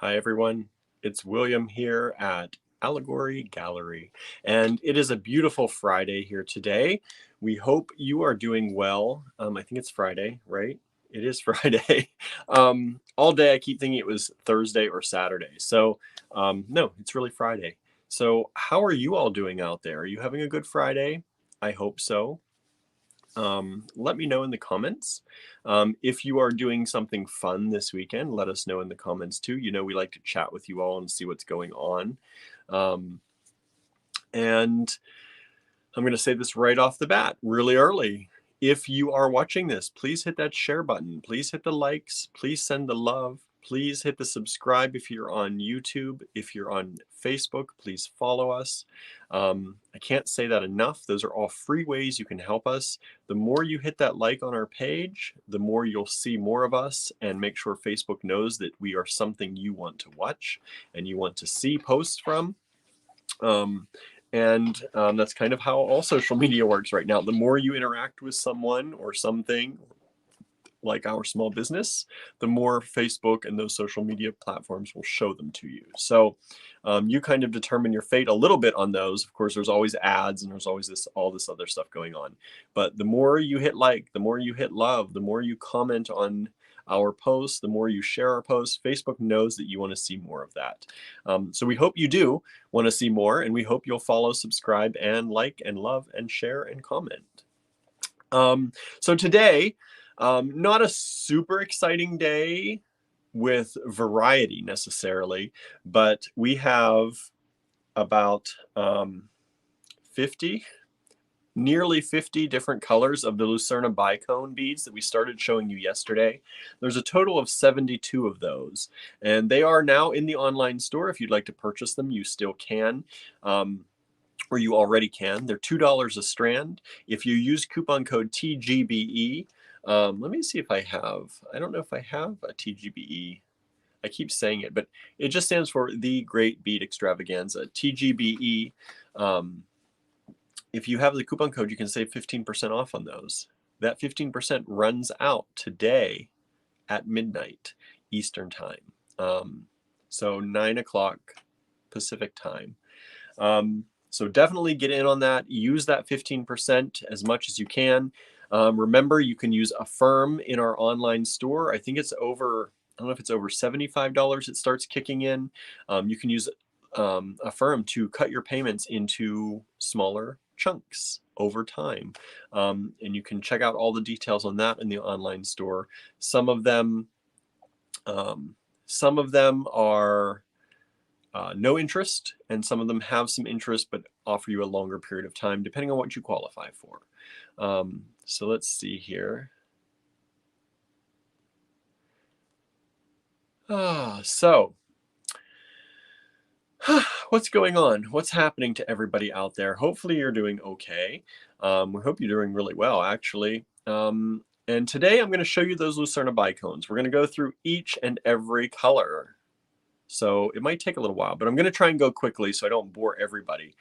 Hi, everyone. It's William here at Allegory Gallery, and it is a beautiful Friday here today. We hope you are doing well. I think it's Friday, right? It is Friday. All day I keep thinking it was Thursday or Saturday. So no, it's really Friday. So how are you all doing out there? Are you having a good Friday? I hope so. Let me know in the comments. If you are doing something fun this weekend, let us know in the comments too. You know, we like to chat with you all and see what's going on. And I'm going to say this right off the bat, really early. If you are watching this, please hit that share button. Please hit the likes. Please send the love. Please hit the subscribe if you're on YouTube. If you're on Facebook, please follow us. I can't say that enough. Those are all free ways you can help us. The more you hit that like on our page, the more you'll see more of us, and make sure Facebook knows that we are something you want to watch and you want to see posts from. That's kind of how all social media works right now. The more you interact with someone or something like our small business, the more Facebook and those social media platforms will show them to you. So you kind of determine your fate a little bit on those. Of course, there's always ads and there's always all this other stuff going on. But the more you hit like, the more you hit love, the more you comment on our posts, the more you share our posts, Facebook knows that you want to see more of that. So we hope you do want to see more, and we hope you'll follow, subscribe, and like, and love, and share, and comment. So today, not a super exciting day with variety necessarily, but we have about 50, nearly 50 different colors of the Lucerna Bicone beads that we started showing you yesterday. There's a total of 72 of those, and they are now in the online store. If you'd like to purchase them, you still can. Or you already can. They're $2 a strand. If you use coupon code TGBE, let me see if I don't know if I have a TGBE. I keep saying it, but it just stands for The Great Bead Extravaganza, TGBE. If you have the coupon code, you can save 15% off on those. That 15% runs out today at midnight Eastern time. So 9 o'clock Pacific time. So definitely get in on that. Use that 15% as much as you can. Remember, you can use Affirm in our online store. I think it's over, I don't know if it's over $75 it starts kicking in. You can use Affirm to cut your payments into smaller chunks over time. And you can check out all the details on that in the online store. Some of them are no interest, and some of them have some interest but offer you a longer period of time depending on what you qualify for. So let's see here. So what's going on? What's happening to everybody out there? Hopefully you're doing okay. We hope you're doing really well, actually. And today I'm going to show you those Lucerna bicones. We're going to go through each and every color. So it might take a little while, but I'm going to try and go quickly so I don't bore everybody.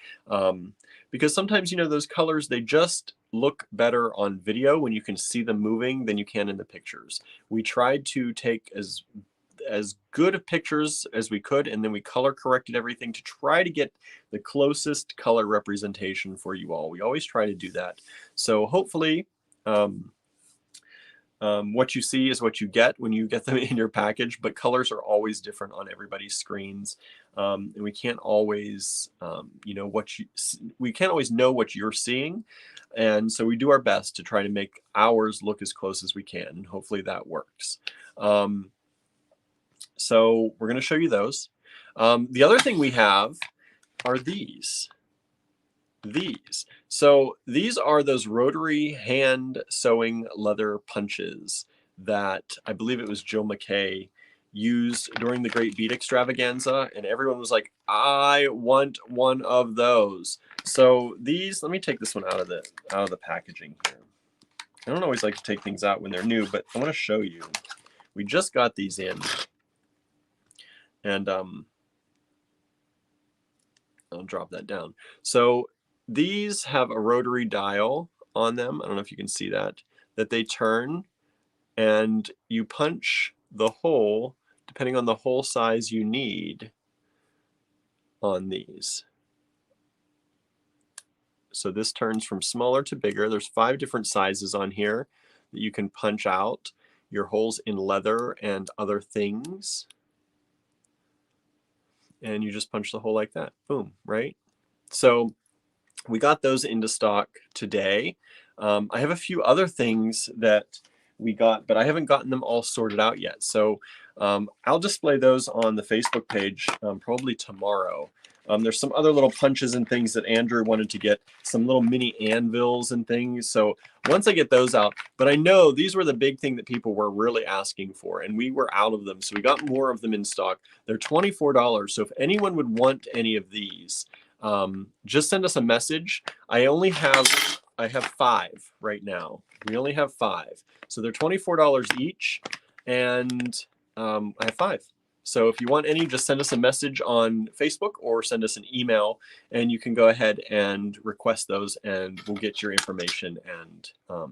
Because sometimes, you know, those colors, they just look better on video when you can see them moving than you can in the pictures. We tried to take as good of pictures as we could, and then we color corrected everything to try to get the closest color representation for you all. We always try to do that. So hopefully, what you see is what you get when you get them in your package, but colors are always different on everybody's screens. And we can't always, we can't always know what you're seeing. And so we do our best to try to make ours look as close as we can. And hopefully that works. So we're going to show you those. The other thing we have are these. So these are those rotary hand sewing leather punches that I believe it was Jill McKay used during the Great Bead Extravaganza, and everyone was like, I want one of those. So these, let me take this one out of the packaging here. I don't always like to take things out when they're new, but I want to show you. We just got these in, and I'll drop that down. So these have a rotary dial on them. I don't know if you can see that they turn, and you punch the hole depending on the hole size you need on these. So this turns from smaller to bigger. There's 5 different sizes on here that you can punch out your holes in leather and other things. And you just punch the hole like that. Boom, right? So we got those into stock today. I have a few other things that we got, but I haven't gotten them all sorted out yet. So I'll display those on the Facebook page probably tomorrow. There's some other little punches and things that Andrew wanted to get, some little mini anvils and things. So once I get those out, but I know these were the big thing that people were really asking for, and we were out of them. So we got more of them in stock. They're $24. So if anyone would want any of these, just send us a message. I have 5 right now. We only have 5. So they're $24 each, and I have 5. So if you want any, just send us a message on Facebook or send us an email, and you can go ahead and request those, and we'll get your information and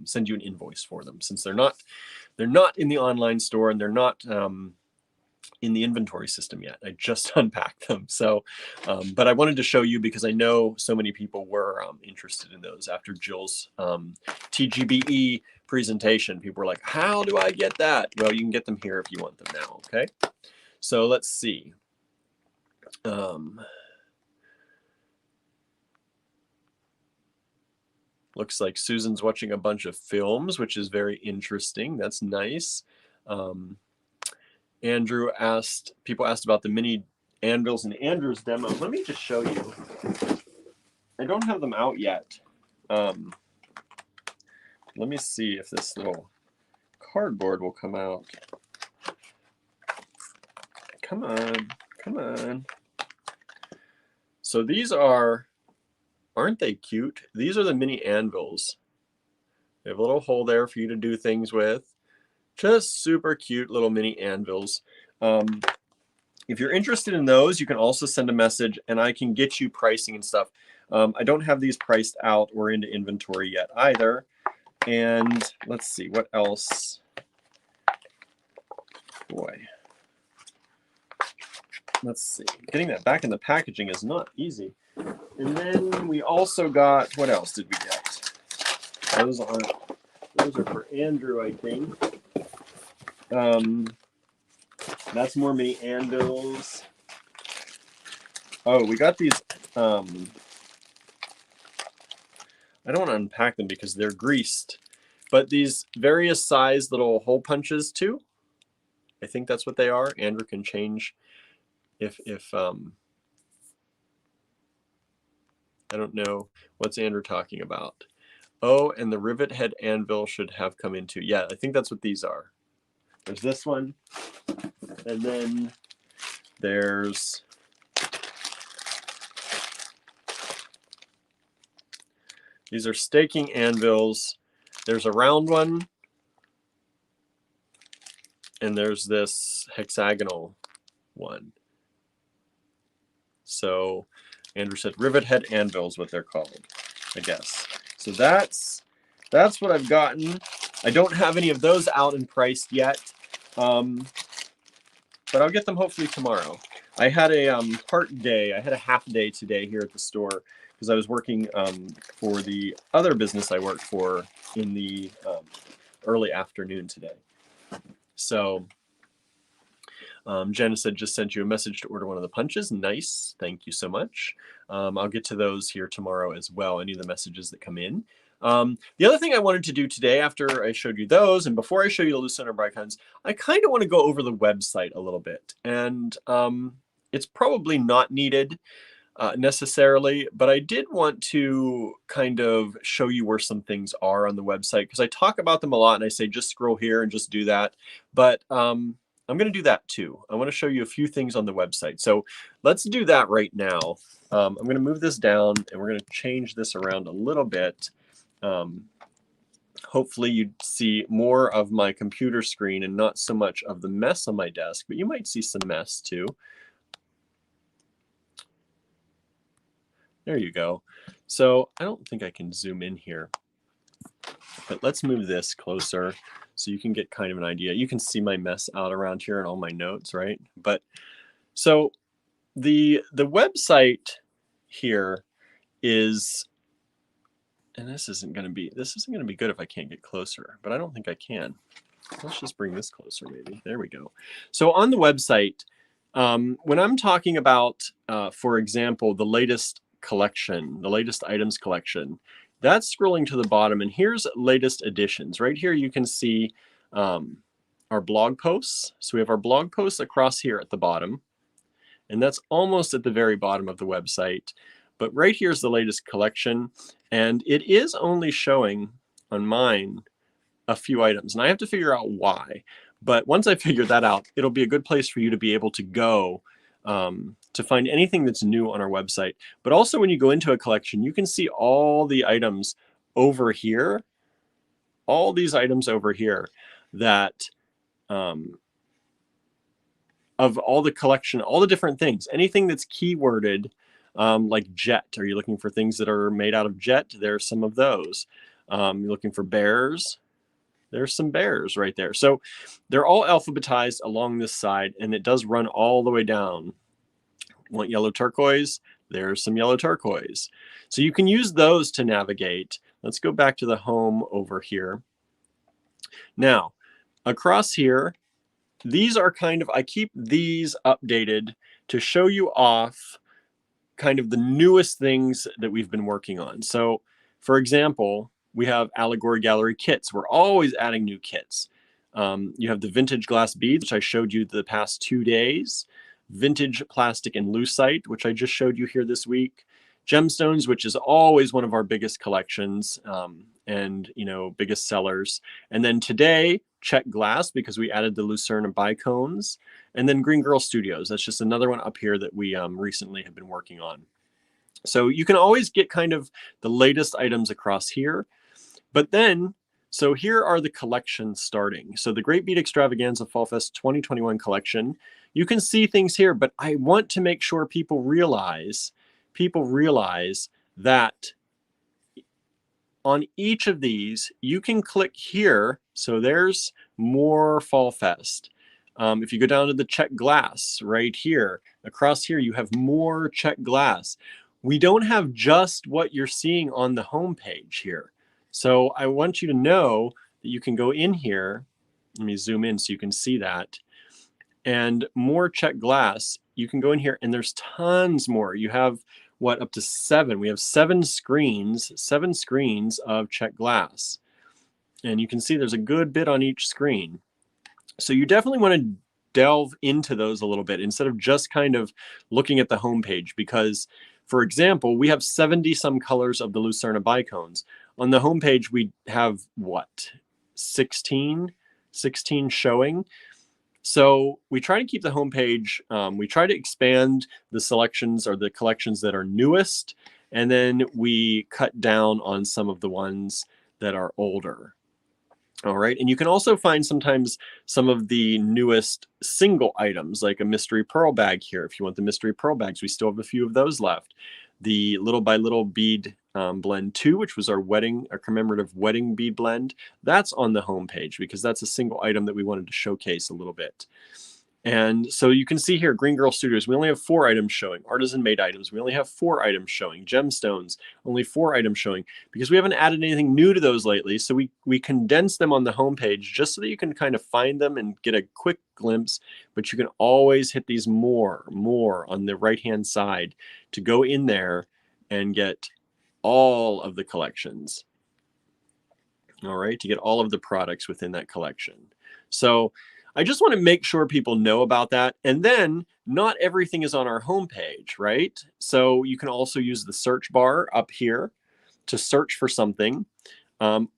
send you an invoice for them. Since they're not in the online store, and they're not in the inventory system yet. I just unpacked them. So, but I wanted to show you because I know so many people were interested in those after Jill's TGBE presentation. People were like, how do I get that? Well, you can get them here if you want them now, okay? So let's see. Looks like Susan's watching a bunch of films, which is very interesting. That's nice. Andrew asked, people asked about the mini anvils in Andrew's demo. Let me just show you. I don't have them out yet. Let me see if this little cardboard will come out. Come on, come on. So these are, aren't they cute? These are the mini anvils. They have a little hole there for you to do things with. Just super cute little mini anvils. If you're interested in those, you can also send a message and I can get you pricing and stuff. I don't have these priced out or into inventory yet either. And let's see, what else? Boy. Let's see. Getting that back in the packaging is not easy. And then we also got, what else did we get? Those are for Andrew, I think. That's more mini anvils. Oh, we got these. I don't want to unpack them because they're greased, but these various size little hole punches too. I think that's what they are. Andrew can change if I don't know what's Andrew talking about. Oh, and the rivet head anvil should have come into. Yeah, I think that's what these are. There's this one, and then there's these are staking anvils. There's a round one, and there's this hexagonal one. So Andrew said rivet head anvils, what they're called, I guess. So that's what I've gotten. I don't have any of those out and priced yet. But I'll get them hopefully tomorrow. I had a part day. I had a half day today here at the store because I was working for the other business I work for in the early afternoon today. So Jenna said, just sent you a message to order one of the punches. Nice. Thank you so much. I'll get to those here tomorrow as well, any of the messages that come in. The other thing I wanted to do today after I showed you those and before I show you the Lucerna Bicons, I kind of want to go over the website a little bit. And it's probably not needed necessarily, but I did want to kind of show you where some things are on the website because I talk about them a lot and I say just scroll here and just do that. But I'm going to do that too. I want to show you a few things on the website. So let's do that right now. I'm going to move this down and we're going to change this around a little bit. Hopefully you'd see more of my computer screen and not so much of the mess on my desk, but you might see some mess too. There you go. So I don't think I can zoom in here, but let's move this closer So you can get kind of an idea. You can see my mess out around here and all my notes, right? But so the website here is, and this isn't going to be good if I can't get closer, but I don't think I can. Let's just bring this closer maybe. There we go. So on the website, when I'm talking about, for example, the latest collection, the latest items collection, that's scrolling to the bottom, and here's latest editions. Right here you can see our blog posts. So we have our blog posts across here at the bottom, and that's almost at the very bottom of the website. But right here's the latest collection, and it is only showing on mine a few items, and I have to figure out why. But once I figure that out, it'll be a good place for you to be able to go to find anything that's new on our website. But also when you go into a collection, you can see all the items over here, all these items over here that of all the collection, all the different things, anything that's keyworded, like jet. Are you looking for things that are made out of jet? There's some of those. You're looking for bears. There's some bears right there. So they're all alphabetized along this side, and it does run all the way down. Want yellow turquoise? There's some yellow turquoise. So you can use those to navigate. Let's go back to the home over here. Now, across here, these are kind of, I keep these updated to show you off kind of the newest things that we've been working on. So, for example, we have Allegory Gallery kits. We're always adding new kits. You have the vintage glass beads, which I showed you the past 2 days. Vintage plastic and lucite, which I just showed you here this week. Gemstones, which is always one of our biggest collections and biggest sellers. And then today, Czech glass, because we added the Lucerna Bicones. And then Green Girl Studios. That's just another one up here that we recently have been working on. So you can always get kind of the latest items across here. But then, so here are the collections starting. So the Great Bead Extravaganza Fall Fest 2021 collection. You can see things here, but I want to make sure people realize that on each of these, you can click here. So there's more Fall Fest. If you go down to the Czech glass right here, across here, you have more Czech glass. We don't have just what you're seeing on the home page here. So I want you to know that you can go in here. Let me zoom in so you can see that. And more Czech glass, you can go in here and there's tons more. You have what, up to 7. We have 7 screens of Czech glass. And you can see there's a good bit on each screen. So you definitely want to delve into those a little bit instead of just kind of looking at the homepage, because, for example, we have 70 some colors of the Lucerna Bicones. On the homepage, we have what, 16 showing. So we try to keep the homepage, we try to expand the selections or the collections that are newest, and then we cut down on some of the ones that are older. All right, and you can also find sometimes some of the newest single items, like a mystery pearl bag here. If you want the mystery pearl bags, we still have a few of those left. The Little by Little bead blend 2, which was our commemorative wedding bead blend, that's on the home page because that's a single item that we wanted to showcase a little bit. And so you can see here, Green Girl Studios, we only have 4 items showing. Artisan made items, we only have 4 items showing. Gemstones, only 4 items showing, because we haven't added anything new to those lately. So we condense them on the homepage just so that you can kind of find them and get a quick glimpse, but you can always hit these more on the right-hand side to go in there and get all of the collections. All right, to get all of the products within that collection. So I just want to make sure people know about that. And then not everything is on our homepage, right? So you can also use the search bar up here to search for something.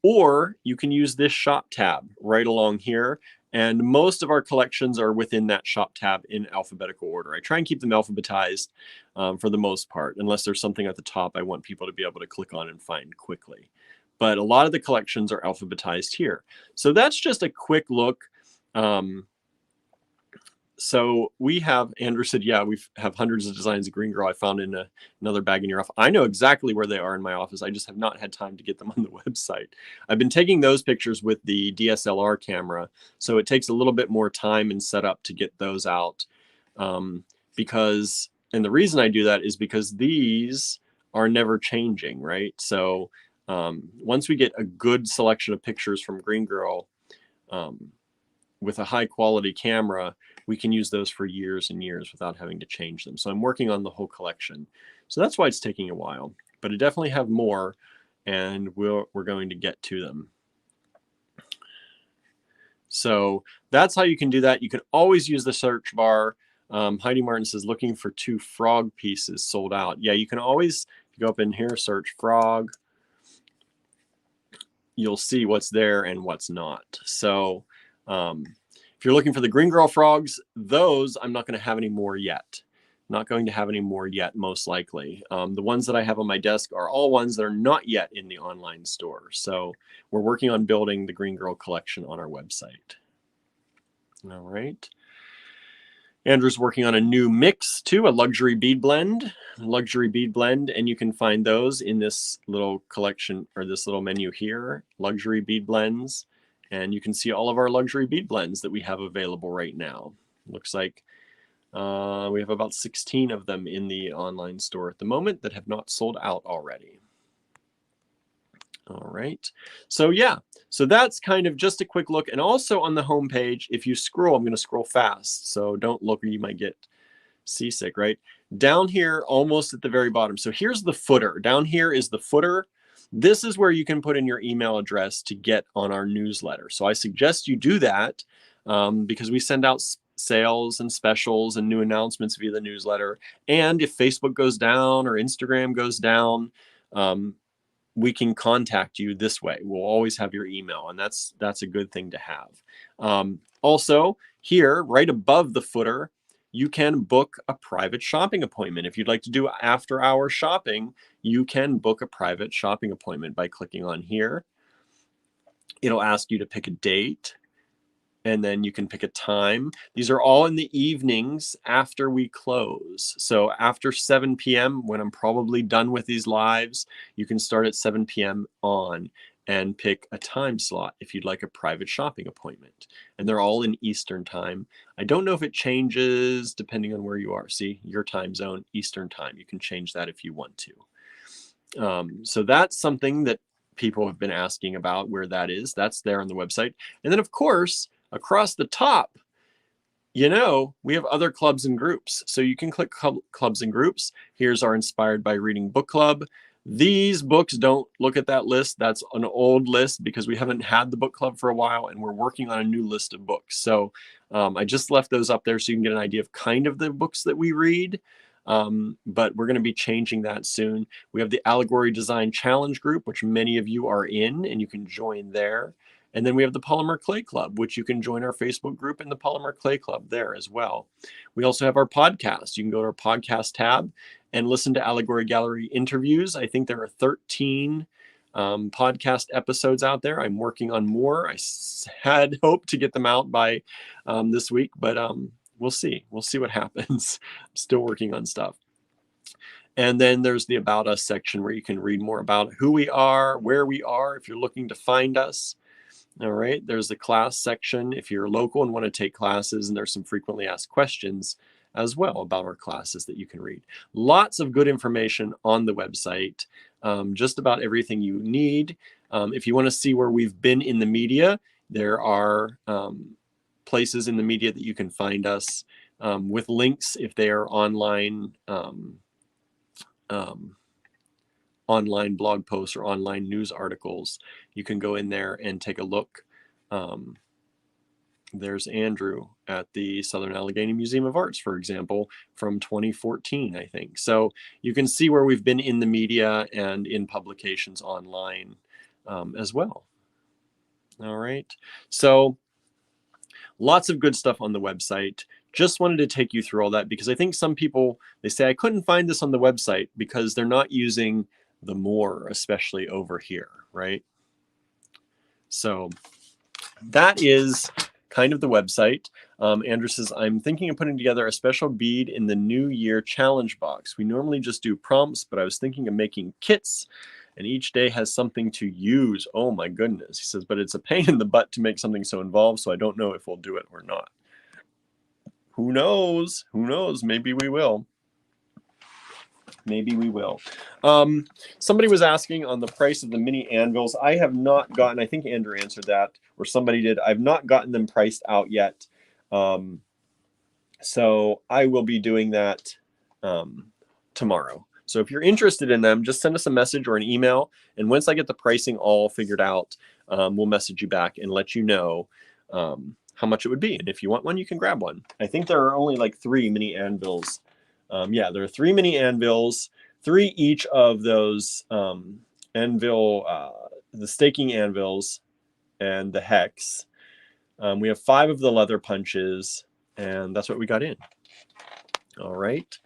Or you can use this shop tab right along here. And most of our collections are within that shop tab in alphabetical order. I try and keep them alphabetized for the most part, unless there's something at the top I want people to be able to click on and find quickly. But a lot of the collections are alphabetized here. So that's just a quick look So we have, Andrew said, yeah, we have hundreds of designs of Green Girl I found in another bag in your office. I know exactly where they are in my office. I just have not had time to get them on the website. I've been taking those pictures with the DSLR camera, so it takes a little bit more time and setup to get those out. Because, and the reason I do that is because these are never changing, right? So once we get a good selection of pictures from Green Girl, with a high quality camera, we can use those for years and years without having to change them. So I'm working on the whole collection. So that's why it's taking a while, but I definitely have more, and we're going to get to them. So that's how you can do that. You can always use the search bar. Heidi Martin says, looking for 2 frog pieces sold out. Yeah, you can always go up in here, search frog. You'll see what's there and what's not. So if you're looking for the Green Girl frogs, those I'm not going to have any more yet. Not going to have any more yet, most likely. The ones that I have on my desk are all ones that are not yet in the online store. So we're working on building the Green Girl collection on our website. All right. Andrew's working on a new mix too, a luxury bead blend, and you can find those in this little collection or this little menu here, luxury bead blends. And you can see all of our luxury bead blends that we have available right now. Looks like we have about 16 of them in the online store at the moment that have not sold out already. All right. So yeah, so that's kind of just a quick look. And also on the home page, if you scroll, I'm going to scroll fast, so don't look or you might get seasick, right? Down here, almost at the very bottom. So here's the footer. Down here is the footer. This is where you can put in your email address to get on our newsletter. So I suggest you do that because we send out sales and specials and new announcements via the newsletter. And if Facebook goes down or Instagram goes down, we can contact you this way. We'll always have your email, and that's a good thing to have. Also, here, right above the footer, you can book a private shopping appointment. If you'd like to do after-hour shopping, you can book a private shopping appointment by clicking on here. It'll ask you to pick a date, and then you can pick a time. These are all in the evenings after we close. So after 7 p.m., when I'm probably done with these lives, you can start at 7 p.m. on and pick a time slot if you'd like a private shopping appointment. And they're all in Eastern time. I don't know if it changes depending on where you are. See, your time zone, Eastern time. You can change that if you want to. So that's something that people have been asking about where that is. That's there on the website. And then, of course, across the top, you know, we have other clubs and groups. So you can click clubs and groups. Here's our Inspired by Reading book club. These books, don't look at that list. That's an old list because we haven't had the book club for a while and we're working on a new list of books. So I just left those up there so you can get an idea of kind of the books that we read. But we're going to be changing that soon. We have the Allegory Design Challenge group, which many of you are in, and you can join there. And then we have the Polymer Clay Club, which you can join our Facebook group and the Polymer Clay Club there as well. We also have our podcast. You can go to our podcast tab and listen to Allegory Gallery interviews. I think there are 13 podcast episodes out there. I'm working on more. I had hoped to get them out by this week, but we'll see. We'll see what happens. I'm still working on stuff. And then there's the About Us section where you can read more about who we are, where we are, if you're looking to find us. All right, there's the class section if you're local and want to take classes, and there's some frequently asked questions as well about our classes that you can read. Lots of good information on the website, just about everything you need. If you want to see where we've been in the media, there are places in the media that you can find us with links if they are online online blog posts or online news articles. You can go in there and take a look. There's Andrew at the Southern Allegheny Museum of Arts, for example, from 2014, I think. So you can see where we've been in the media and in publications online as well. All right. So lots of good stuff on the website. Just wanted to take you through all that because I think some people, they say, I couldn't find this on the website because they're not using the more, especially over here, right? So that is kind of the website. Andrew says, I'm thinking of putting together a special bead in the New Year challenge box. We normally just do prompts, but I was thinking of making kits, and each day has something to use. Oh my goodness. He says, but it's a pain in the butt to make something so involved, so I don't know if we'll do it or not. Who knows? Who knows? Maybe we will. Maybe we will. Somebody was asking on the price of the mini anvils. I have not gotten, I think Andrew answered that, or somebody did. I've not gotten them priced out yet. So I will be doing that tomorrow. So if you're interested in them, just send us a message or an email. And once I get the pricing all figured out, we'll message you back and let you know how much it would be. And if you want one, you can grab one. I think there are only like 3 mini anvils. Yeah, there are 3 mini anvils, 3 each of those anvil, the staking anvils and the hex. We have 5 of the leather punches, and that's what we got in. All right.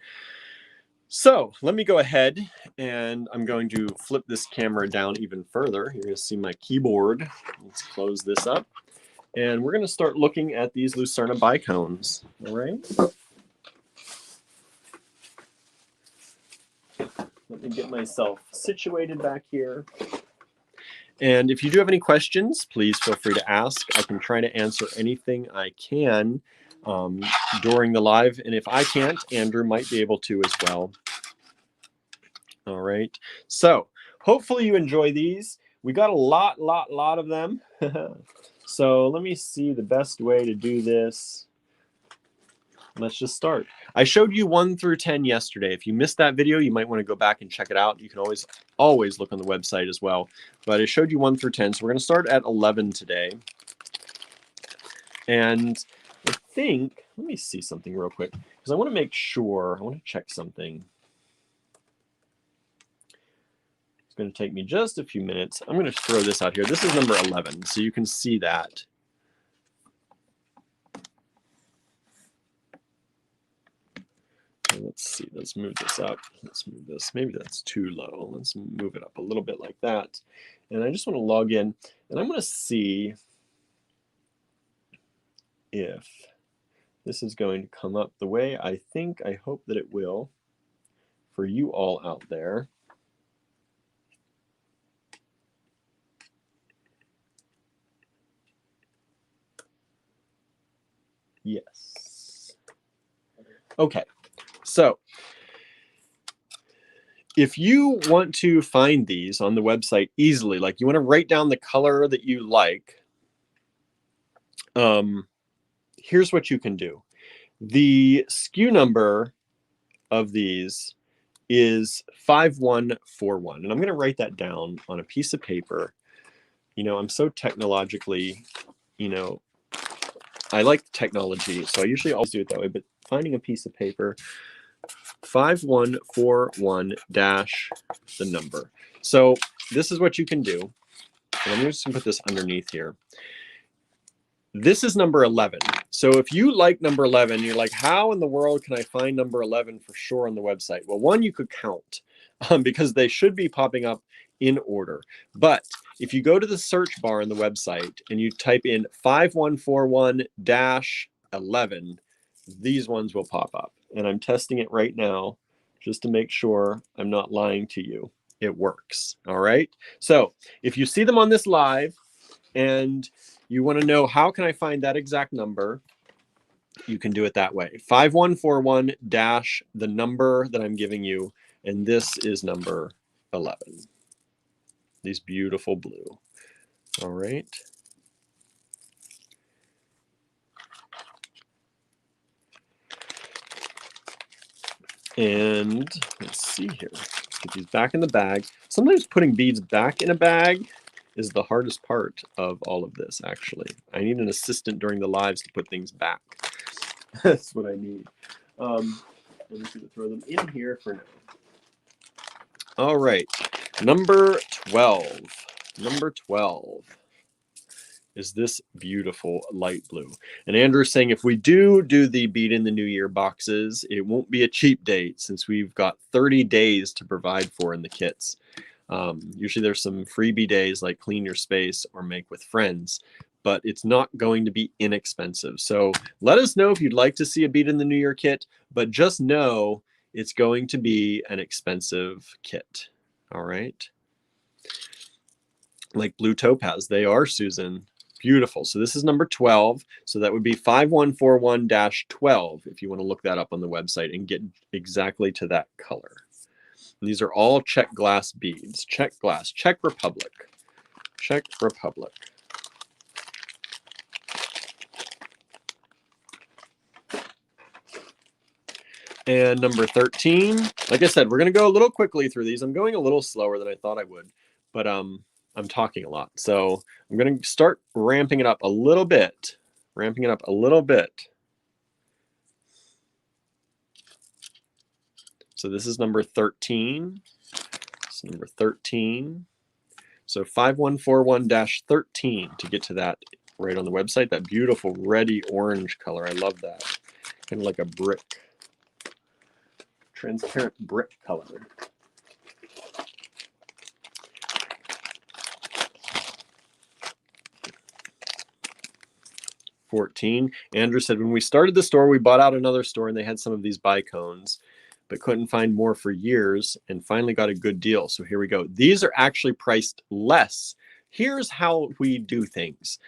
So let me go ahead, and I'm going to flip this camera down even further. You're going to see my keyboard. Let's close this up. And we're going to start looking at these Lucerna bicones. All right. Let me get myself situated back here. And if you do have any questions, please feel free to ask. I can try to answer anything I can during the live. And if I can't, Andrew might be able to as well. All right. So hopefully you enjoy these. We got a lot of them. So let me see the best way to do this. Let's just start. I showed you 1 through 10 yesterday. If you missed that video, you might want to go back and check it out. You can always look on the website as well. But I showed you 1 through 10. So we're going to start at 11 today. And I think, let me see something real quick, because I want to make sure, I want to check something. It's going to take me just a few minutes. I'm going to throw this out here. This is number 11, so you can see that. Let's see, let's move this up. Let's move this. Maybe that's too low. Let's move it up a little bit like that. And I just want to log in, and I'm going to see if this is going to come up the way I hope that it will for you all out there. Yes. Okay. So if you want to find these on the website easily, like you want to write down the color that you like, here's what you can do. The SKU number of these is 5141. And I'm going to write that down on a piece of paper. You know, I'm so technologically, you know, I like technology, so I usually always do it that way, but finding a piece of paper, 5141 dash the number. So this is what you can do. And I'm just going to put this underneath here. This is number 11. So if you like number 11, you're like, how in the world can I find number 11 for sure on the website? Well, one, you could count because they should be popping up in order. But if you go to the search bar on the website and you type in 5141-11, these ones will pop up. And I'm testing it right now just to make sure I'm not lying to you. It works. All right. So if you see them on this live and you want to know how can I find that exact number, you can do it that way. 5141 dash the number that I'm giving you. And this is number 11. These beautiful blue. All right. And let's see here. Get these back in the bag. Sometimes putting beads back in a bag is the hardest part of all of this, actually. I need an assistant during the lives to put things back. That's what I need. Let me see to throw them in here for now. All right, number 12. Number 12 is this beautiful light blue. And Andrew's saying if we do the beat in the New Year boxes, it won't be a cheap date since we've got 30 days to provide for in the kits. Usually there's some freebie days like clean your space or make with friends. but it's not going to be inexpensive. So let us know if you'd like to see a Beat in the New Year kit, but just know it's going to be an expensive kit. All right. Like Blue Topaz, they are, Susan. Beautiful. So this is number 12. So that would be 5141-12 if you want to look that up on the website and get exactly to that color. And these are all Czech glass beads. Czech glass, Czech Republic. Czech Republic. And number 13, like I said, we're going to go a little quickly through these. I'm going a little slower than I thought I would, but I'm talking a lot. So I'm going to start ramping it up a little bit. So this is number 13. It's number 13. So 5141-13 to get to that right on the website. That beautiful reddy orange color. I love that. Kind of like a brick. Transparent brick color. Andrew said, when we started the store, we bought out another store and they had some of these bicones, but couldn't find more for years and finally got a good deal. So here we go. These are actually priced less. Here's how we do things.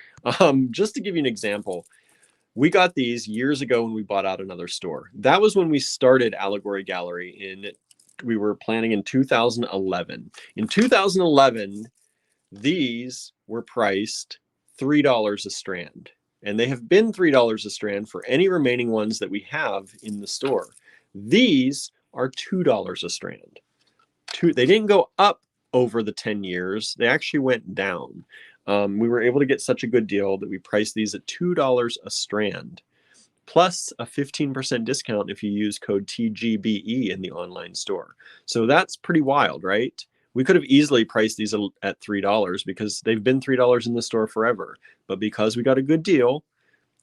Just to give you an example, we got these years ago when we bought out another store. That was when we started Allegory Gallery we were planning in 2011. In 2011, these were priced $3 a strand. And they have been $3 a strand for any remaining ones that we have in the store. These are $2 a strand. They didn't go up over the 10 years. They actually went down. We were able to get such a good deal that we priced these at $2 a strand, plus a 15% discount if you use code TGBE in the online store. So that's pretty wild, right? We could have easily priced these at $3 because they've been $3 in the store forever. But because we got a good deal,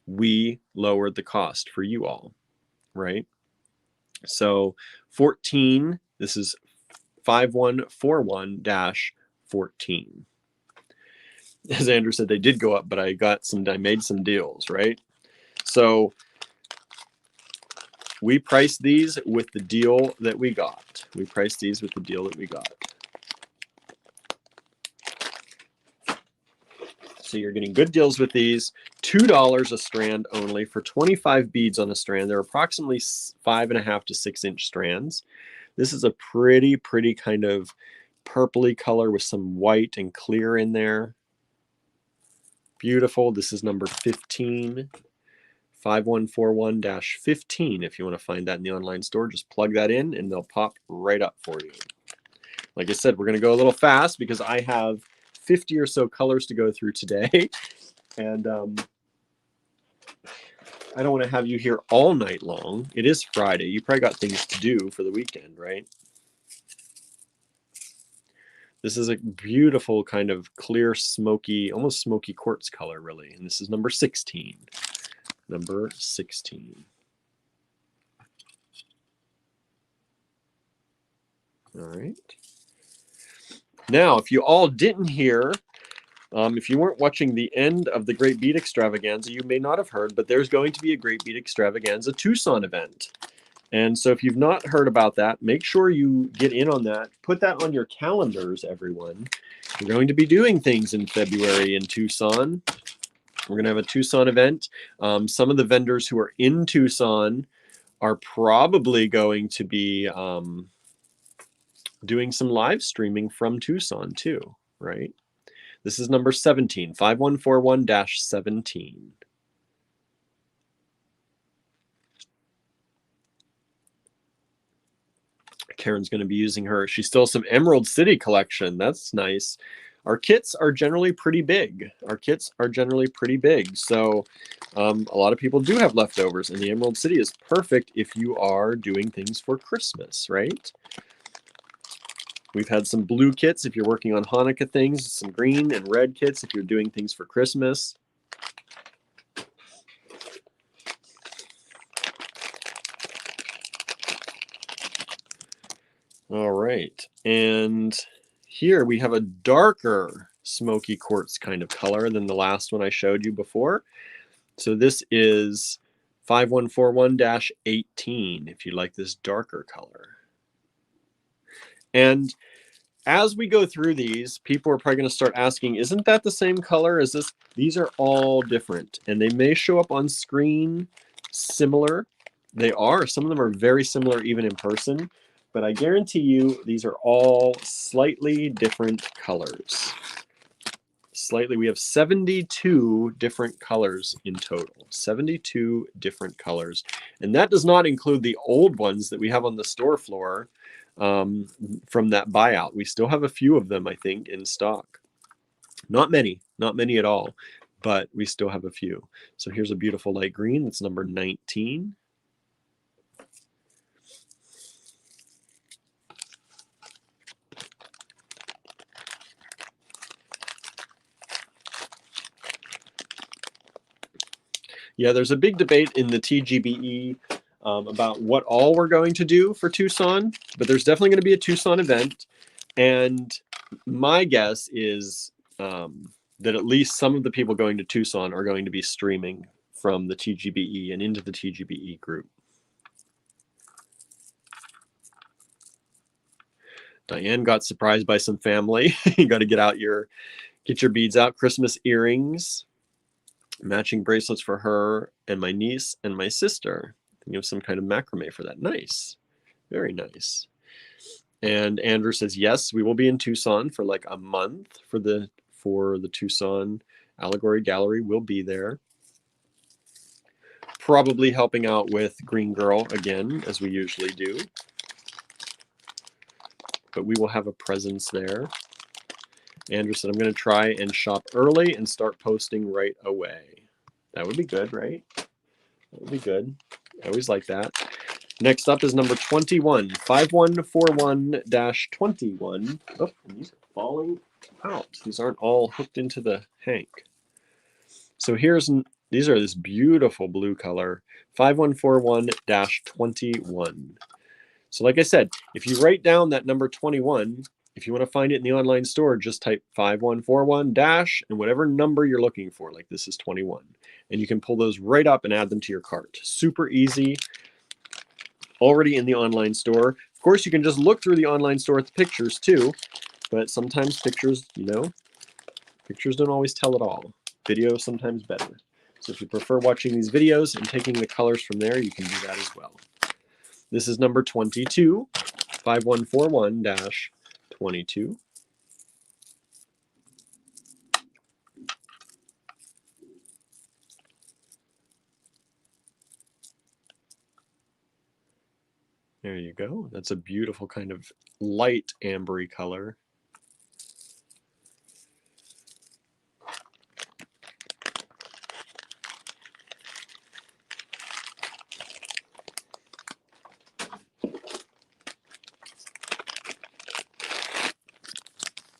we lowered the cost for you all, right? So 14, this is 5141-14. As Andrew said, they did go up, but I made some deals, right? So we priced these with the deal that we got. So you're getting good deals with these. $2 a strand only for 25 beads on a strand. They're approximately 5.5 to 6 inch strands. This is a pretty kind of purpley color with some white and clear in there. Beautiful. This is number 15. 5141-15. If you want to find that in the online store, just plug that in and they'll pop right up for you. Like I said, we're going to go a little fast because I have 50 or so colors to go through today. And I don't want to have you here all night long. It is Friday. You probably got things to do for the weekend, right? This is a beautiful kind of clear, smoky, almost smoky quartz color, really. And this is number 16. Number 16. All right. Now, if you all didn't hear, if you weren't watching the end of the Great Bead Extravaganza, you may not have heard, but there's going to be a Great Bead Extravaganza Tucson event. And so if you've not heard about that, make sure you get in on that. Put that on your calendars, everyone. We're going to be doing things in February in Tucson. We're going to have a Tucson event. Some of the vendors who are in Tucson are probably going to be doing some live streaming from Tucson too, right? This is number 17, 5141-17. Karen's going to be using she still has some Emerald City collection. That's nice. Our kits are generally pretty big. So a lot of people do have leftovers, and the Emerald City is perfect if you are doing things for Christmas, right? We've had some blue kits if you're working on Hanukkah things, some green and red kits if you're doing things for Christmas. All right, and here we have a darker smoky quartz kind of color than the last one I showed you before. So this is 5141-18 if you like this darker color. And as we go through these, people are probably going to start asking, isn't that the same color as this? These are all different, and they may show up on screen similar. They are. Some of them are very similar even in person, but I guarantee you these are all slightly different colors. Slightly, we have 72 different colors in total. 72 different colors. And that does not include the old ones that we have on the store floor from that buyout. We still have a few of them, I think, in stock. Not many at all, but we still have a few. So here's a beautiful light green. That's number 19. Yeah, there's a big debate in the TGBE about what all we're going to do for Tucson, but there's definitely going to be a Tucson event. And my guess is that at least some of the people going to Tucson are going to be streaming from the TGBE and into the TGBE group. Diane got surprised by some family. You got to get your beads out. Christmas earrings, matching bracelets for her and my niece and my sister. You have some kind of macrame for that. Nice. Very nice. And Andrew says, yes, we will be in Tucson for like a month for the Tucson Allegory Gallery. We'll be there. Probably helping out with Green Girl again, as we usually do. But we will have a presence there. Andrew said, I'm going to try and shop early and start posting right away. That would be good, right? That would be good. I always like that. Next up is number 21, 5141-21. Oh, and these are falling out. These aren't all hooked into the hank. So these are this beautiful blue color, 5141-21. So like I said, if you write down that number 21, if you want to find it in the online store, just type 5141- and whatever number you're looking for, like this is 21. And you can pull those right up and add them to your cart. Super easy. Already in the online store. Of course, you can just look through the online store at the pictures too, but sometimes pictures, pictures don't always tell it all. Video is sometimes better. So if you prefer watching these videos and taking the colors from there, you can do that as well. This is number 22, 5141-22. There you go. That's a beautiful kind of light ambery color.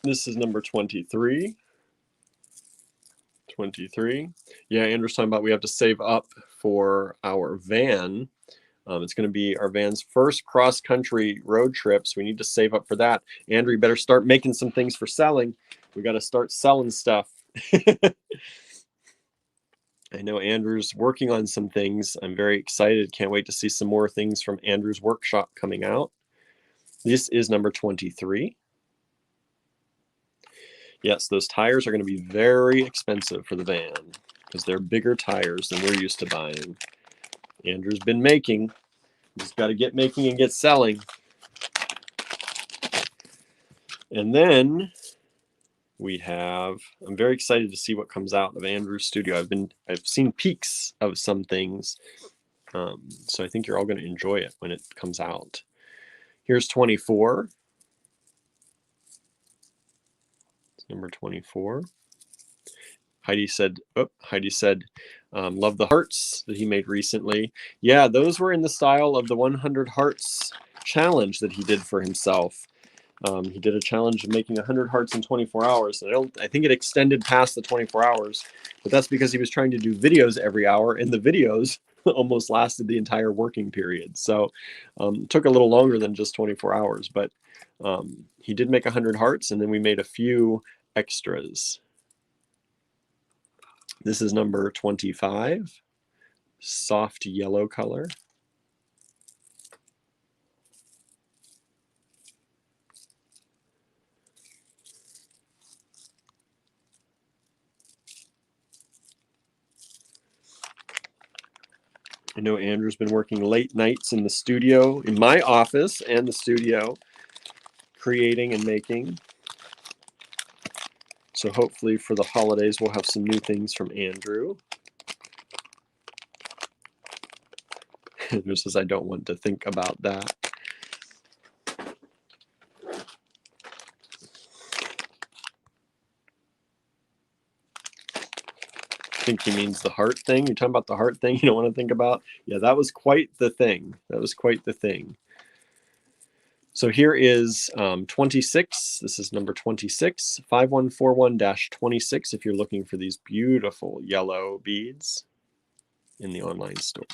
This is number 23. 23. Yeah, Andrew's talking about we have to save up for our van. It's going to be our van's first cross-country road trip, so we need to save up for that. Andrew, you better start making some things for selling. We got to start selling stuff. I know Andrew's working on some things. I'm very excited. Can't wait to see some more things from Andrew's workshop coming out. This is number 23. Yes, those tires are going to be very expensive for the van because they're bigger tires than we're used to buying. Andrew's been making. He's got to get making and get selling. And then we have, I'm very excited to see what comes out of Andrew's studio. I've seen peeks of some things. So I think you're all going to enjoy it when it comes out. Here's 24. It's number 24. Heidi said, love the hearts that he made recently. Yeah, those were in the style of the 100 hearts challenge that he did for himself. He did a challenge of making 100 hearts in 24 hours. I think it extended past the 24 hours, but that's because he was trying to do videos every hour, and the videos almost lasted the entire working period. So it took a little longer than just 24 hours, but he did make 100 hearts, and then we made a few extras. This is number 25, soft yellow color. I know Andrew's been working late nights in the studio, in my office and the studio, creating and making. So hopefully for the holidays, we'll have some new things from Andrew. Andrew says, I don't want to think about that. I think he means the heart thing. You're talking about the heart thing you don't want to think about? Yeah, that was quite the thing. That was quite the thing. So here is 26. This is number 26, 5141-26 if you're looking for these beautiful yellow beads in the online store.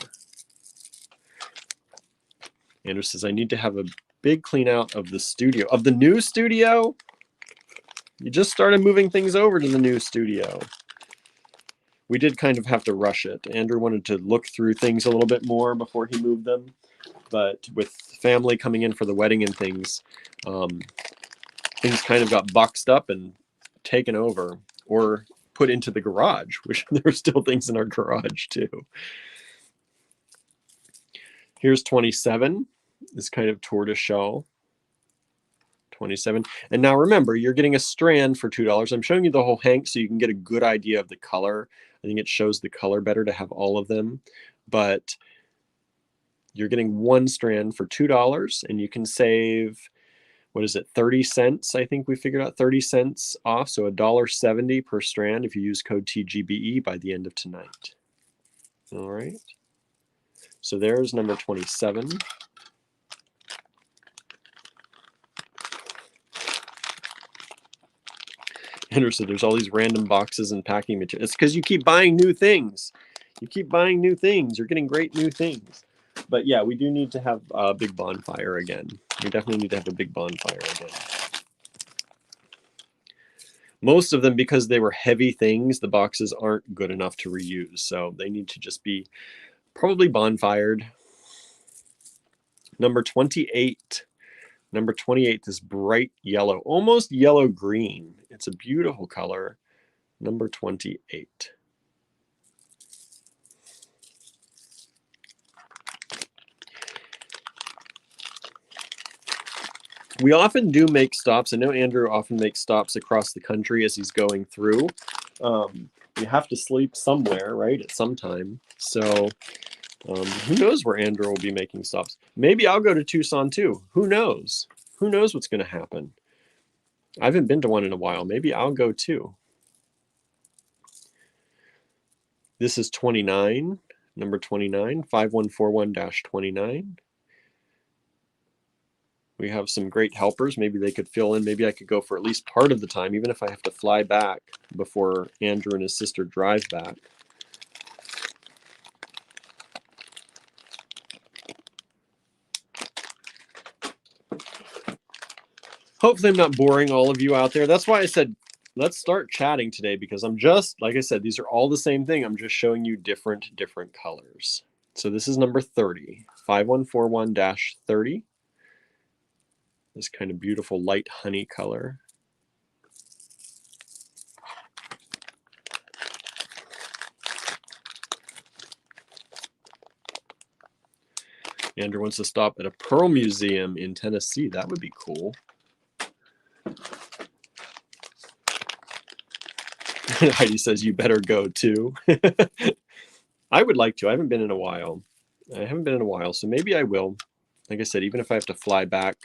Andrew says, I need to have a big clean out of the studio. Of the new studio? You just started moving things over to the new studio. We did kind of have to rush it. Andrew wanted to look through things a little bit more before he moved them. But with family coming in for the wedding and things, things kind of got boxed up and taken over or put into the garage, which there are still things in our garage too. Here's 27, this kind of tortoiseshell. 27. And now remember, you're getting a strand for $2. I'm showing you the whole hank so you can get a good idea of the color. I think it shows the color better to have all of them. But you're getting one strand for $2 and you can save, what is it, 30 cents? I think we figured out 30 cents off. So $1.70 per strand if you use code TGBE by the end of tonight. All right. So there's number 27. Andrew said there's all these random boxes and packing material. It's because you keep buying new things. You keep buying new things. You're getting great new things. But yeah, we do need to have a big bonfire again. We definitely need to have a big bonfire again. Most of them, because they were heavy things, the boxes aren't good enough to reuse. So they need to just be probably bonfired. Number 28. Number 28, this bright yellow, almost yellow green. It's a beautiful color. Number 28. We often do make stops. I know Andrew often makes stops across the country as he's going through. You have to sleep somewhere, right, at some time. So who knows where Andrew will be making stops. Maybe I'll go to Tucson too. Who knows? Who knows what's going to happen? I haven't been to one in a while. Maybe I'll go too. This is 29, number 29, 5141-29. We have some great helpers. Maybe they could fill in. Maybe I could go for at least part of the time, even if I have to fly back before Andrew and his sister drive back. Hopefully I'm not boring all of you out there. That's why I said, let's start chatting today, because I'm just, like I said, these are all the same thing. I'm just showing you different colors. So this is number 30, 5141-30. This kind of beautiful light honey color. Andrew wants to stop at a pearl museum in Tennessee. That would be cool. Heidi says you better go too. I would like to. I haven't been in a while. So maybe I will. Like I said, even if I have to fly back,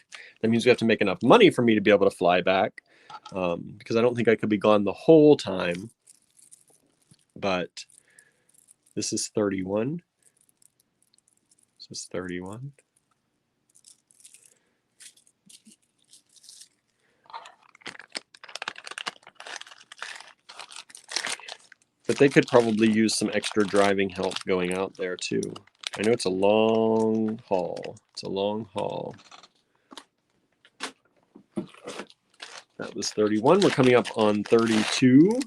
that means we have to make enough money for me to be able to fly back, because I don't think I could be gone the whole time. But this is 31. This is 31. But they could probably use some extra driving help going out there too. I know it's a long haul. It's a long haul. That was 31. We're coming up on 32.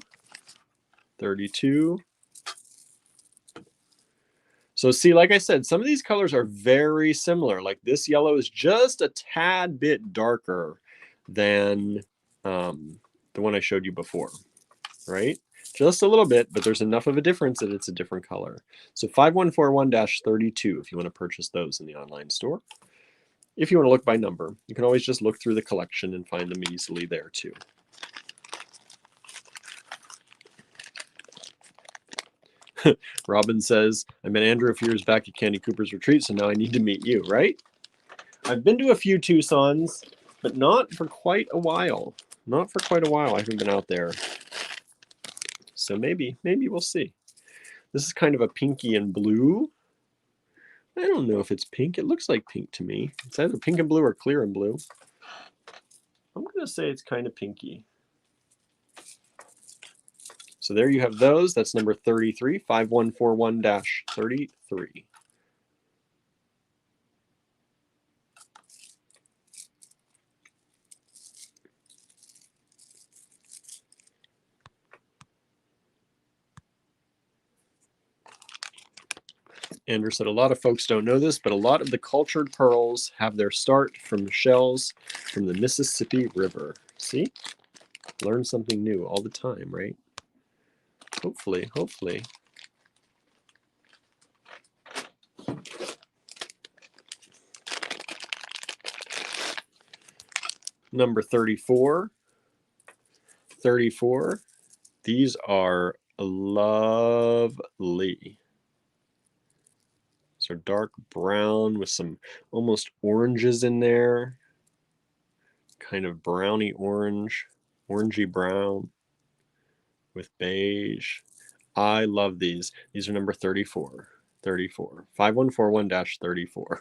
32. So see, like I said, some of these colors are very similar. Like this yellow is just a tad bit darker than the one I showed you before, right? Just a little bit, but there's enough of a difference that it's a different color. So 5141-32 if you want to purchase those in the online store. If you want to look by number, you can always just look through the collection and find them easily there too. Robin says, I met Andrew a few years back at Candy Cooper's retreat, so now I need to meet you, right? I've been to a few Tucson's, but not for quite a while. Not for quite a while. I haven't been out there. So maybe we'll see. This is kind of a pinky and blue. I don't know if it's pink. It looks like pink to me. It's either pink and blue or clear and blue. I'm going to say it's kind of pinky. So there you have those. That's number 33, 5141-33. Andrew said, a lot of folks don't know this, but a lot of the cultured pearls have their start from shells from the Mississippi River. See? Learn something new all the time, right? Hopefully, hopefully. Number 34. 34. These are lovely. These are dark brown with some almost oranges in there. Kind of browny orange, orangey brown with beige. I love these. These are number 34. 34. 5141-34.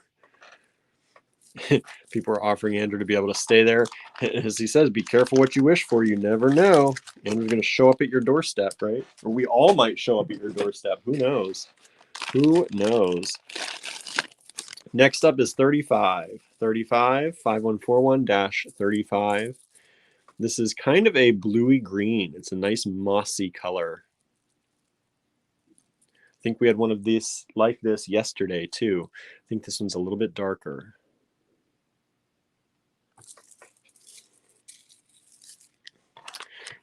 People are offering Andrew to be able to stay there. As he says, be careful what you wish for. You never know. Andrew's going to show up at your doorstep, right? Or we all might show up at your doorstep. Who knows? Who knows? Next up is 35. 35, 5141-35. This is kind of a bluey green. It's a nice mossy color. I think we had one of these like this yesterday too. I think this one's a little bit darker.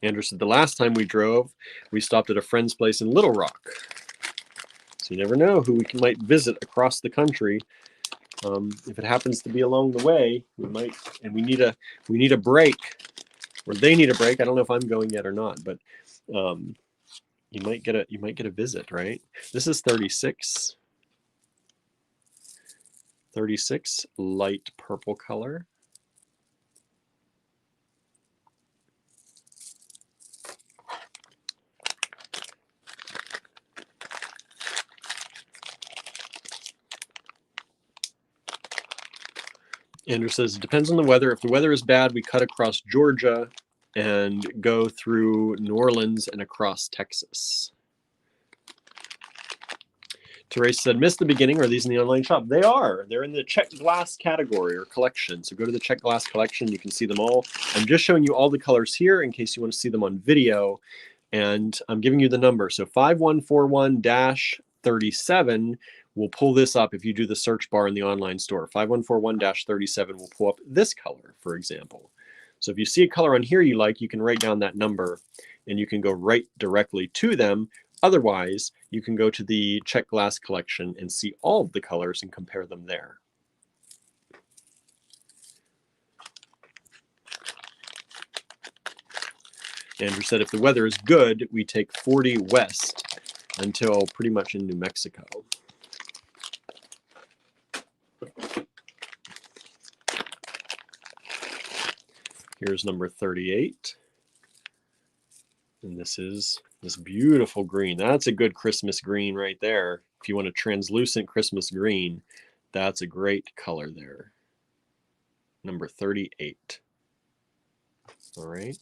Andrew said the last time we drove, we stopped at a friend's place in Little Rock. So you never know who we might visit across the country. If it happens to be along the way, we might, and we need a break, or they need a break. I don't know if I'm going yet or not, but you might get a visit, right? This is 36. 36, light purple color. Andrew says, it depends on the weather. If the weather is bad, we cut across Georgia and go through New Orleans and across Texas. Therese said, missed the beginning. Are these in the online shop? They are. They're in the Czech Glass category or collection. So go to the Czech Glass collection. You can see them all. I'm just showing you all the colors here in case you want to see them on video. And I'm giving you the number. So 5141-37 will pull this up if you do the search bar in the online store. 5141-37 will pull up this color, for example. So if you see a color on here you like, you can write down that number and you can go right directly to them. Otherwise, you can go to the Czech Glass collection and see all of the colors and compare them there. Andrew said, if the weather is good, we take 40 west until pretty much in New Mexico. Here's number 38. And this is this beautiful green. That's a good Christmas green right there. If you want a translucent Christmas green, that's a great color there. Number 38. All right.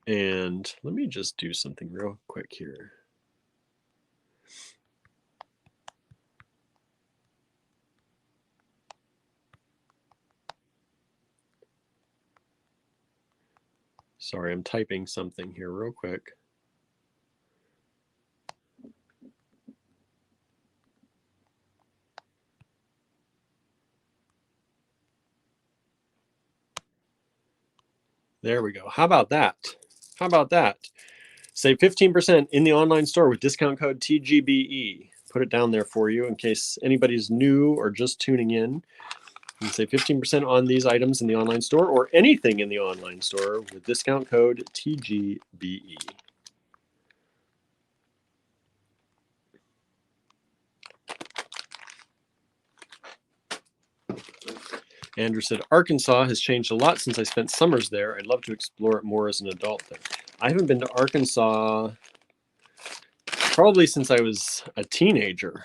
And let me just do something real quick here. Sorry, I'm typing something here real quick. There we go. How about that? How about that? Save 15% in the online store with discount code TGBE. Put it down there for you in case anybody's new or just tuning in. You can save 15% on these items in the online store or anything in the online store with discount code TGBE. Andrew said, Arkansas has changed a lot since I spent summers there. I'd love to explore it more as an adult there. I haven't been to Arkansas probably since I was a teenager.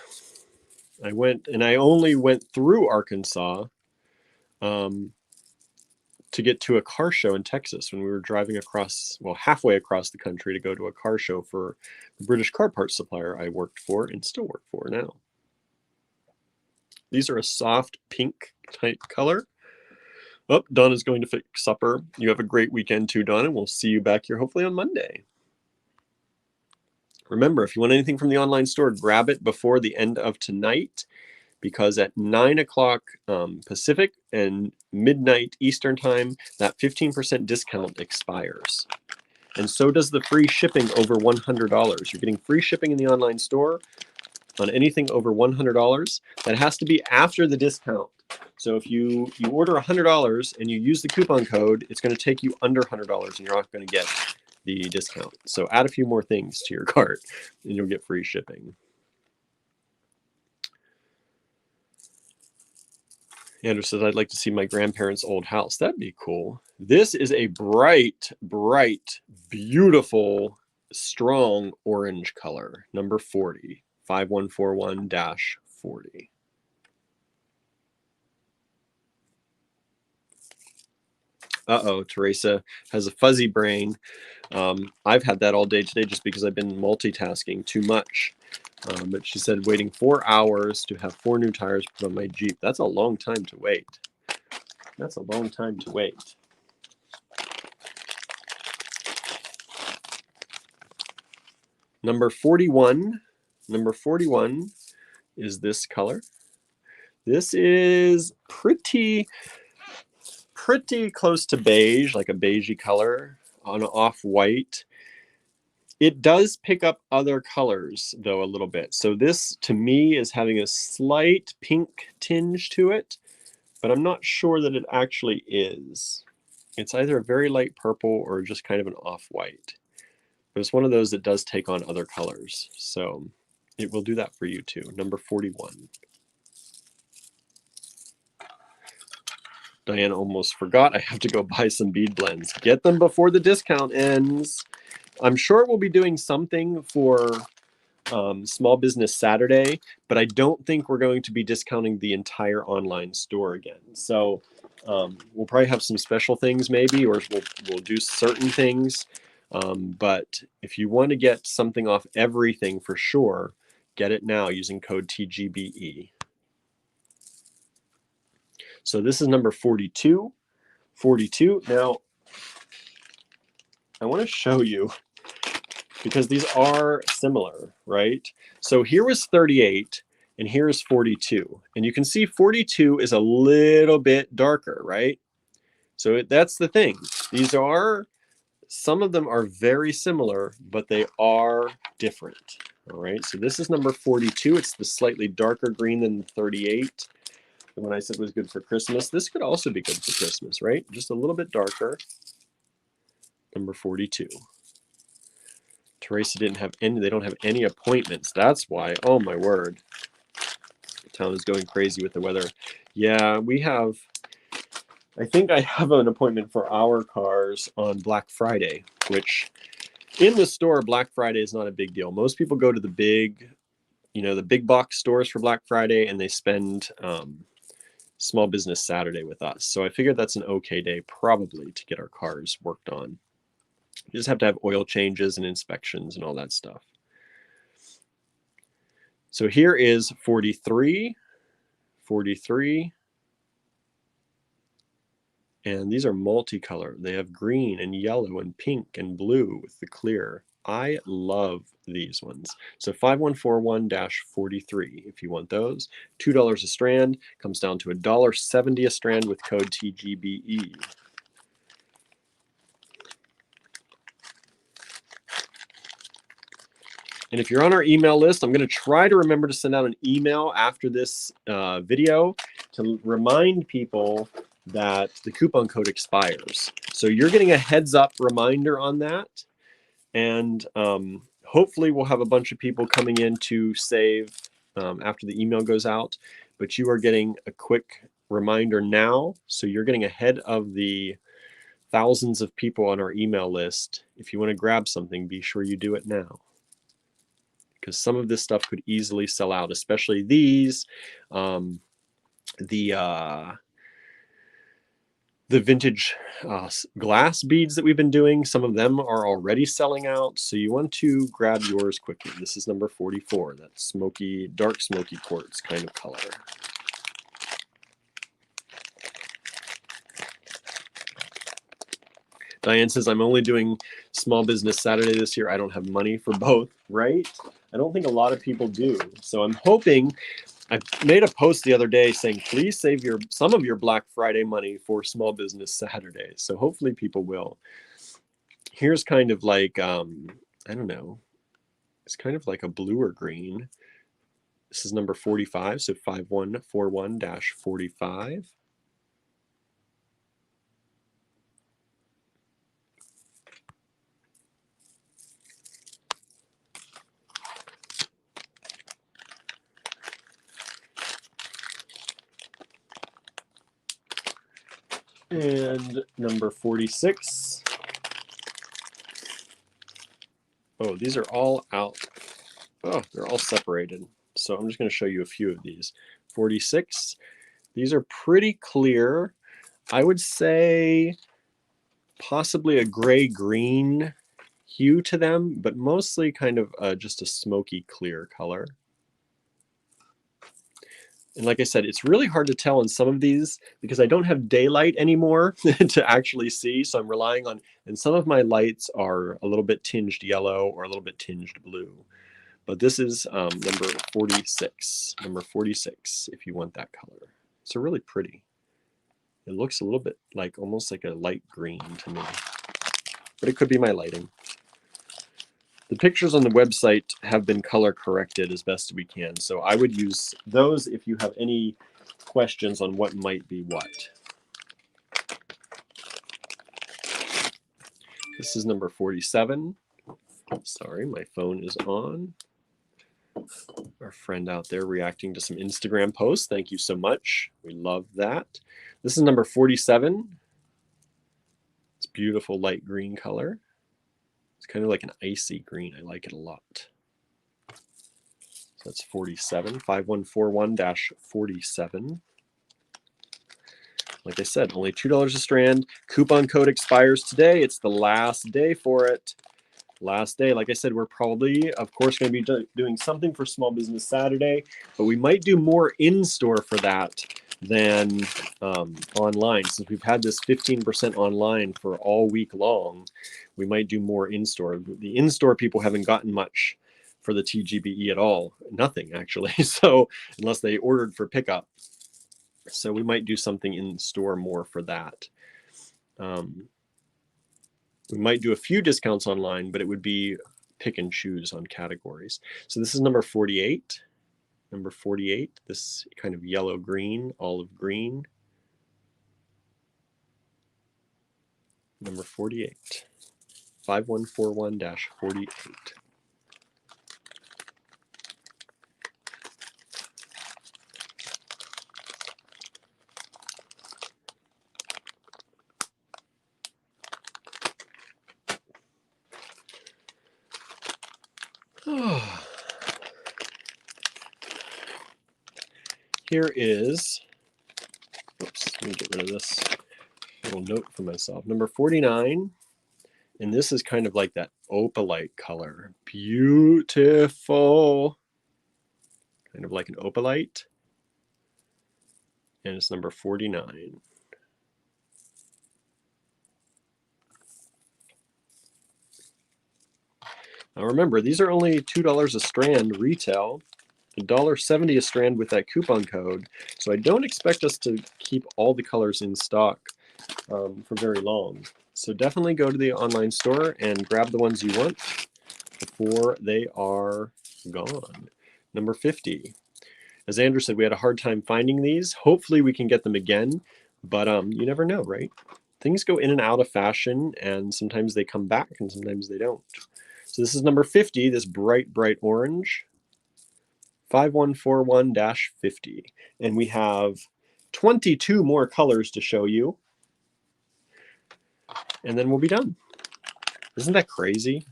I went, and I only went through Arkansas to get to a car show in Texas when we were driving across, well, halfway across the country to go to a car show for the British car parts supplier I worked for and still work for now. These are a soft pink type color. Oh, Donna's going to fix supper. You have a great weekend too, Donna. We'll see you back here hopefully on Monday. Remember, if you want anything from the online store, grab it before the end of tonight, because at 9 o'clock Pacific and midnight Eastern time, that 15% discount expires. And so does the free shipping over $100. You're getting free shipping in the online store on anything over $100. That has to be after the discount. So if you order $100 and you use the coupon code, it's going to take you under $100 and you're not going to get the discount. So add a few more things to your cart and you'll get free shipping. Andrew says, I'd like to see my grandparents' old house. That'd be cool. This is a bright, bright, beautiful, strong orange color, number 40, 5141-40. Uh-oh, Teresa has a fuzzy brain. I've had that all day today just because I've been multitasking too much. But she said waiting 4 hours to have 4 new tires put on my Jeep. That's a long time to wait. That's a long time to wait. Number 41. Number 41 is this color. This is pretty close to beige, like a beigey color on off-white. It does pick up other colors, though, a little bit. So this, to me, is having a slight pink tinge to it, but I'm not sure that it actually is. It's either a very light purple or just kind of an off-white. But it's one of those that does take on other colors. So it will do that for you, too. Number 41. Diana almost forgot. I have to go buy some bead blends. Get them before the discount ends. I'm sure we'll be doing something for Small Business Saturday, but I don't think we're going to be discounting the entire online store again. So we'll probably have some special things maybe, or we'll do certain things. But if you want to get something off everything for sure, get it now using code TGBE. So this is number 42. 42. Now, I want to show you, because these are similar, right? So here was 38 and here is 42. And you can see 42 is a little bit darker, right? So that's the thing. These are, some of them are very similar, but they are different. All right, so this is number 42. It's the slightly darker green than 38. The one I said was good for Christmas. This could also be good for Christmas, right? Just a little bit darker. Number 42. Teresa didn't have any, they don't have any appointments. That's why. Oh my word. The town is going crazy with the weather. Yeah, we have, I think I have an appointment for our cars on Black Friday, which in the store, Black Friday is not a big deal. Most people go to the big, the big box stores for Black Friday, and they spend Small Business Saturday with us. So I figured that's an okay day probably to get our cars worked on. You just have to have oil changes and inspections and all that stuff. So here is 43, 43, And these are multicolor. They have green and yellow and pink and blue with the clear. I love these ones. So 5141-43 if you want those. $2 a strand, comes down to $1.70 a strand with code TGBE. And if you're on our email list, I'm going to try to remember to send out an email after this video to remind people that the coupon code expires. So you're getting a heads up reminder on that. And hopefully we'll have a bunch of people coming in to save after the email goes out. But you are getting a quick reminder now. So you're getting ahead of the thousands of people on our email list. If you want to grab something, be sure you do it now, because some of this stuff could easily sell out, especially these, the vintage glass beads that we've been doing. Some of them are already selling out, so you want to grab yours quickly. This is number 44, that smoky, dark smoky quartz kind of color. Diane says, I'm only doing Small Business Saturday this year. I don't have money for both, right? I don't think a lot of people do. So I'm hoping, I made a post the other day saying, please save some of your Black Friday money for Small Business Saturday. So hopefully people will. Here's kind of like, I don't know, it's kind of like a blue or green. This is number 45, so 5141-45. And number 46. Oh, these are all out. Oh, they're all separated. So I'm just going to show you a few of these. 46. These are pretty clear. I would say possibly a gray-green hue to them, but mostly kind of just a smoky clear color. And like I said, it's really hard to tell in some of these because I don't have daylight anymore to actually see. So I'm relying on, and some of my lights are a little bit tinged yellow or a little bit tinged blue. But this is number 46, number 46, if you want that color. It's really pretty. It looks a little bit like, almost like a light green to me, but it could be my lighting. The pictures on the website have been color corrected as best we can. So I would use those if you have any questions on what might be what. This is number 47. Sorry, my phone is on. Our friend out there reacting to some Instagram posts. Thank you so much. We love that. This is number 47. It's beautiful light green color. It's kind of like an icy green. I like it a lot. So that's 47, 5141-47. Like I said, only $2 a strand. Coupon code expires today. It's the last day for it. Last day. Like I said, we're probably, of course, going to be doing something for Small Business Saturday, but we might do more in-store for that than online. Since we've had this 15% online for all week long, we might do more in-store. The in-store people haven't gotten much for the TGBE at all. Nothing, actually. So unless they ordered for pickup. So we might do something in-store more for that. We might do a few discounts online, but it would be pick and choose on categories. So this is number 48. Number 48, this kind of yellow-green, olive-green. Number 48, 5141-48. Here is, oops, let me get rid of this little note for myself. Number 49, and this is kind of like that opalite color. Beautiful. Kind of like an opalite. And it's number 49. Now remember, these are only $2 a strand retail, $1.70 a strand with that coupon code. So I don't expect us to keep all the colors in stock for very long. So definitely go to the online store and grab the ones you want before they are gone. Number 50. As Andrew said, we had a hard time finding these. Hopefully we can get them again, but you never know, right? Things go in and out of fashion, and sometimes they come back and sometimes they don't. So this is number 50, this bright, bright orange, 5141-50. And we have 22 more colors to show you, and then we'll be done. Isn't that crazy?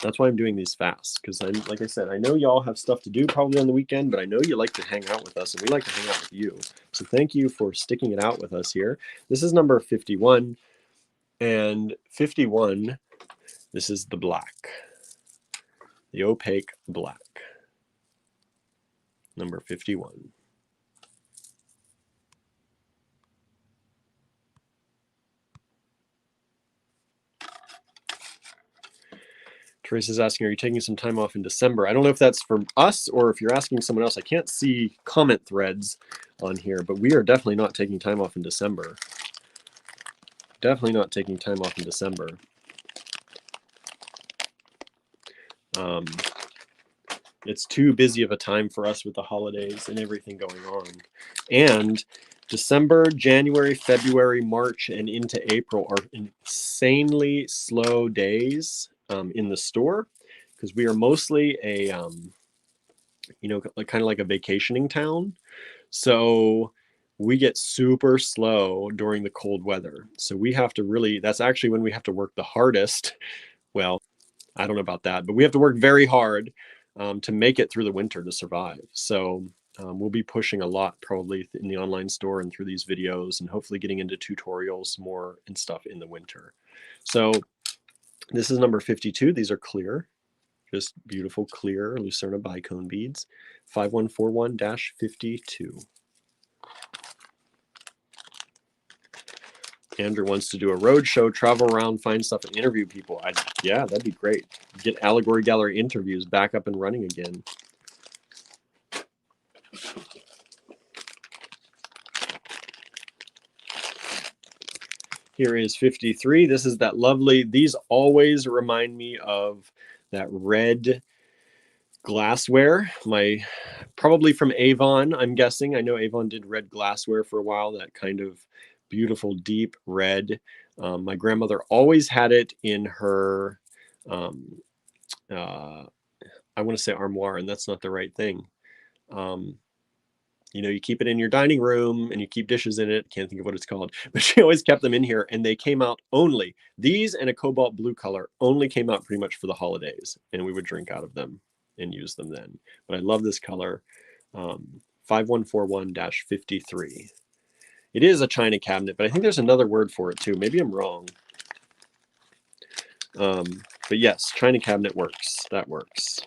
That's why I'm doing these fast, because like I said, I know y'all have stuff to do probably on the weekend, but I know you like to hang out with us, and we like to hang out with you. So thank you for sticking it out with us here. This is number 51, and 51, this is the black, the opaque black, number 51. Teresa's asking, are you taking some time off in December? I don't know if that's from us or if you're asking someone else. I can't see comment threads on here, but we are definitely not taking time off in December. Definitely not taking time off in December. It's too busy of a time for us with the holidays and everything going on. And December, January, February, March, and into April are insanely slow days in the store, because we are mostly a, you know, kind of like a vacationing town. So we get super slow during the cold weather. So we have to really, that's actually when we have to work the hardest. Well, I don't know about that, but we have to work very hard to make it through the winter to survive. So we'll be pushing a lot probably in the online store and through these videos, and hopefully getting into tutorials more and stuff in the winter. So this is number 52. These are clear, just beautiful clear Lucerna Bicone beads, 5141-52. Andrew wants to do a road show, travel around, find stuff, and interview people. Yeah, that'd be great. Get Allegory Gallery interviews back up and running again. Here is 53. This is that lovely, these always remind me of that red glassware, probably from Avon, I'm guessing. I know Avon did red glassware for a while, that kind of beautiful deep red. My grandmother always had it in her, I want to say armoire, and that's not the right thing. You know, you keep it in your dining room and you keep dishes in it. Can't think of what it's called, but she always kept them in here, and they came out only, these and a cobalt blue color only came out pretty much for the holidays, and we would drink out of them and use them then. But I love this color, 5141-53. It is a china cabinet, but I think there's another word for it too. Maybe I'm wrong. But yes, china cabinet works. That works.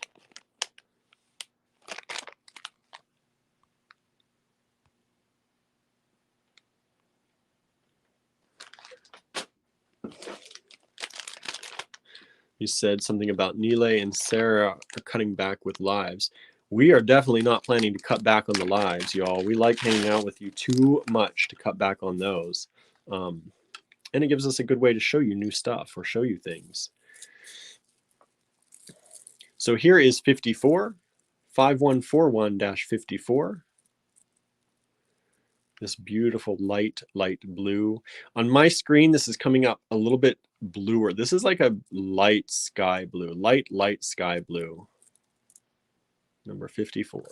You said something about Nile and Sarah are cutting back with lives. We are definitely not planning to cut back on the lives, y'all. We like hanging out with you too much to cut back on those. And it gives us a good way to show you new stuff or show you things. So here is 54, 5141-54. This beautiful light blue. On my screen, this is coming up a little bit bluer. This is like a light sky blue, light sky blue. Number 54.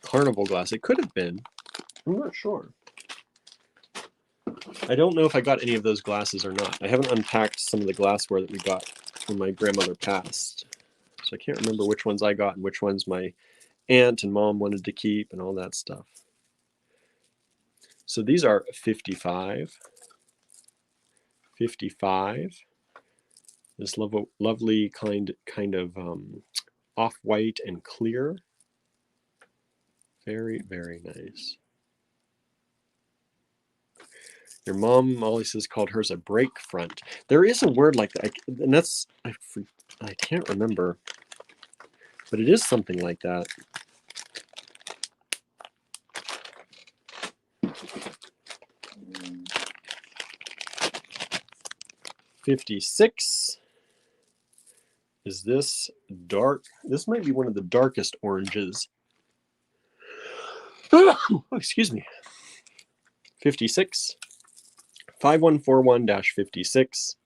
Carnival Glass. It could have been. I'm not sure. I don't know if I got any of those glasses or not. I haven't unpacked some of the glassware that we got when my grandmother passed. So I can't remember which ones I got and which ones my aunt and mom wanted to keep and all that stuff. So these are 55. 55. This lovely kind of off-white and clear. Very, very nice. Your mom always has called hers a break front. There is a word like that, and that's, I can't remember, but it is something like that. $56 is this dark. This might be one of the darkest oranges. Oh, excuse me. 56. 5141-56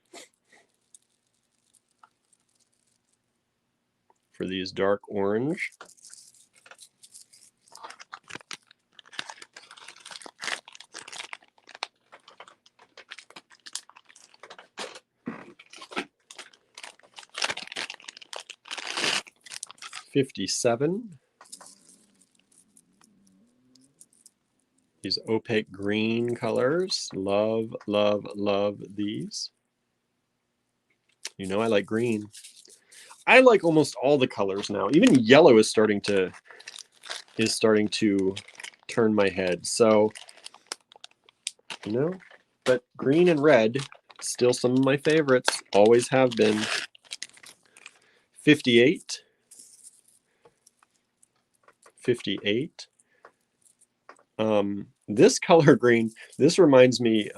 for these dark orange. $57. These opaque green colors. Love, love, love these. You know I like green. I like almost all the colors now. Even yellow is starting to turn my head. So, you know, but green and red, still some of my favorites. Always have been. 58. 58. This color green, this reminds me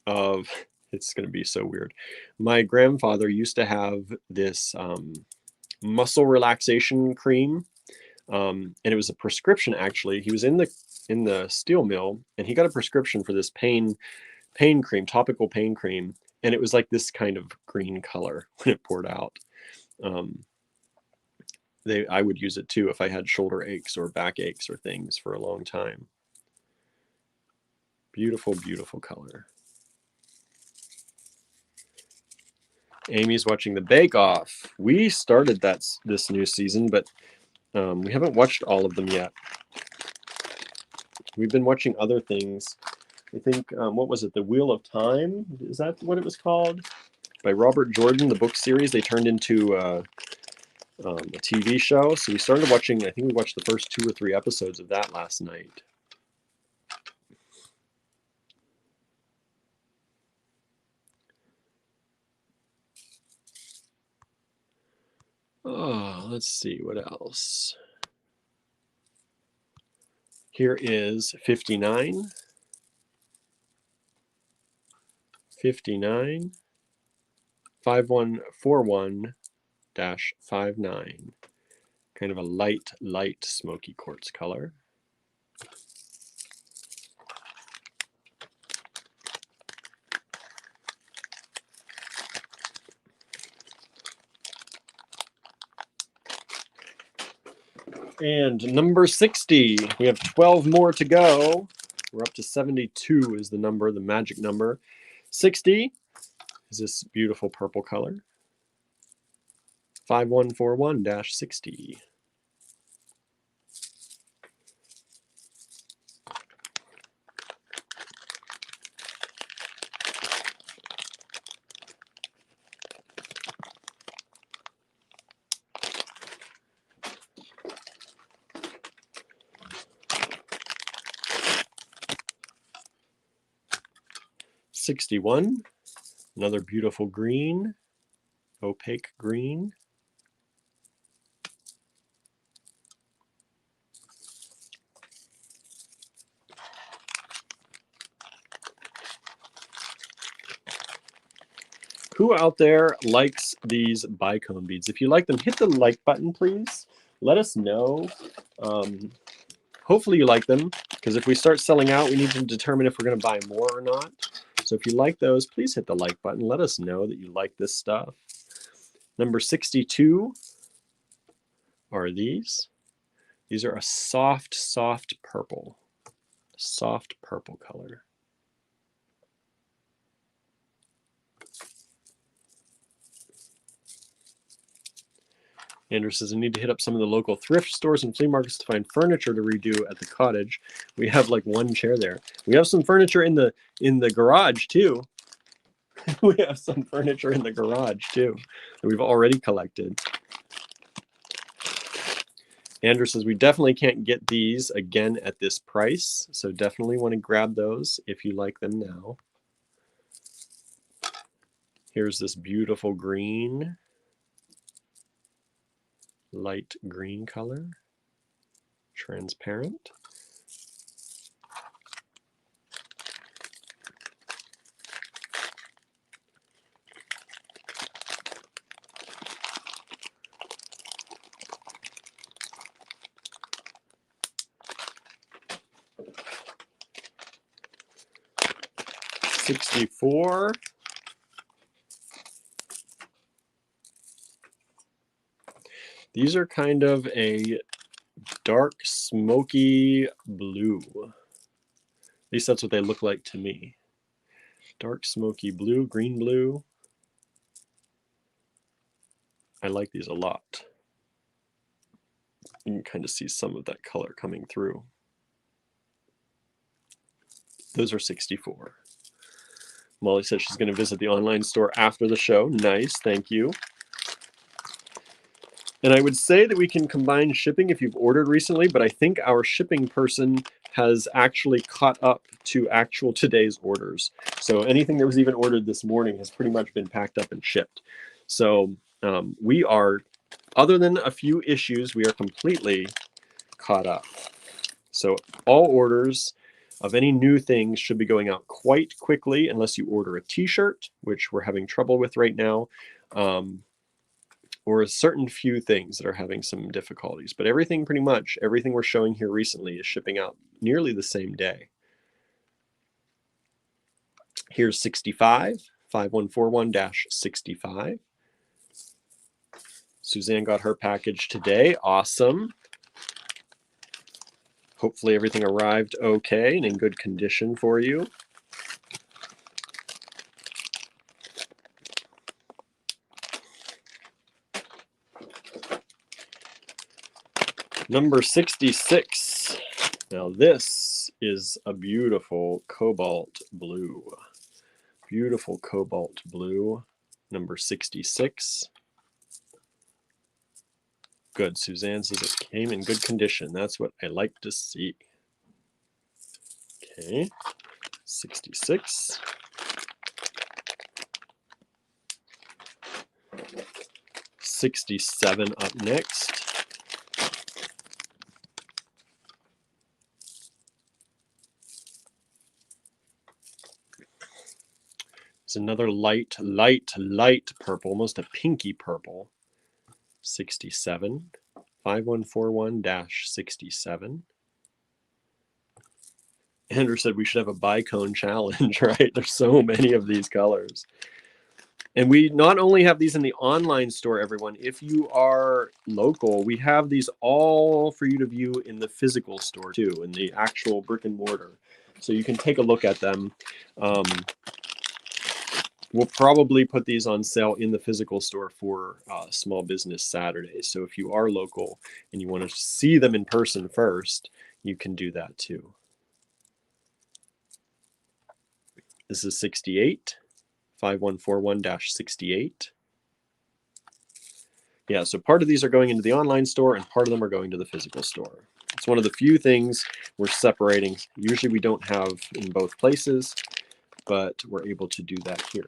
of, it's going to be so weird. My grandfather used to have this muscle relaxation cream, and it was a prescription. Actually, he was in the steel mill, and he got a prescription for this pain cream, topical pain cream, and it was like this kind of green color when it poured out. I would use it too if I had shoulder aches or back aches or things for a long time. Beautiful, beautiful color. Amy's watching the Bake Off. We started this new season, but we haven't watched all of them yet. We've been watching other things. I think, what was it? The Wheel of Time? Is that what it was called? By Robert Jordan, the book series. They turned into a TV show. So we started watching, I think we watched the first 2 or 3 episodes of that last night. Oh, let's see what else. Here is 59. 59. 5141-59. Kind of a light smoky quartz color. And number 60, we have 12 more to go. We're up to 72 is the number, the magic number. 60 is this beautiful purple color. 5141-60. $61, another beautiful green, opaque green. Who out there likes these Bicone beads? If you like them, hit the like button, please. Let us know. Hopefully you like them, because if we start selling out, we need to determine if we're going to buy more or not. So if you like those, please hit the like button. Let us know that you like this stuff. Number 62 are these. These are a soft purple. Soft purple color. Andrew says, I need to hit up some of the local thrift stores and flea markets to find furniture to redo at the cottage. We have like one chair there. We have some furniture in the garage too. We have some furniture in the garage too that we've already collected. Andrew says we definitely can't get these again at this price, so definitely want to grab those if you like them now. Here's this beautiful green, light green color, transparent. $64. These are kind of a dark smoky blue. At least that's what they look like to me. Dark smoky blue, green blue. I like these a lot. You can kind of see some of that color coming through. Those are 64. Molly says she's going to visit the online store after the show. Nice, thank you. And I would say that we can combine shipping if you've ordered recently, but I think our shipping person has actually caught up to actual today's orders. So anything that was even ordered this morning has pretty much been packed up and shipped. So we are, other than a few issues, we are completely caught up. So all orders of any new things should be going out quite quickly unless you order a t-shirt, which we're having trouble with right now. Or a certain few things that are having some difficulties. But everything, pretty much, everything we're showing here recently is shipping out nearly the same day. Here's 65, 5141-65. Suzanne got her package today. Awesome. Hopefully everything arrived okay and in good condition for you. Number 66. Now this is a beautiful cobalt blue. Beautiful cobalt blue. Number 66. Good. Suzanne says it came in good condition. That's what I like to see. Okay. 66. 67 up next. It's another light purple, almost a pinky purple. 67, 5141-67. Andrew said we should have a Bicone challenge, right? There's so many of these colors. And we not only have these in the online store, everyone, if you are local, we have these all for you to view in the physical store too, in the actual brick and mortar. So you can take a look at them. We'll probably put these on sale in the physical store for Small Business Saturday. So if you are local and you want to see them in person first, you can do that too. This is 68, 5141-68. Yeah, so part of these are going into the online store and part of them are going to the physical store. It's one of the few things we're separating. Usually we don't have in both places, but we're able to do that here.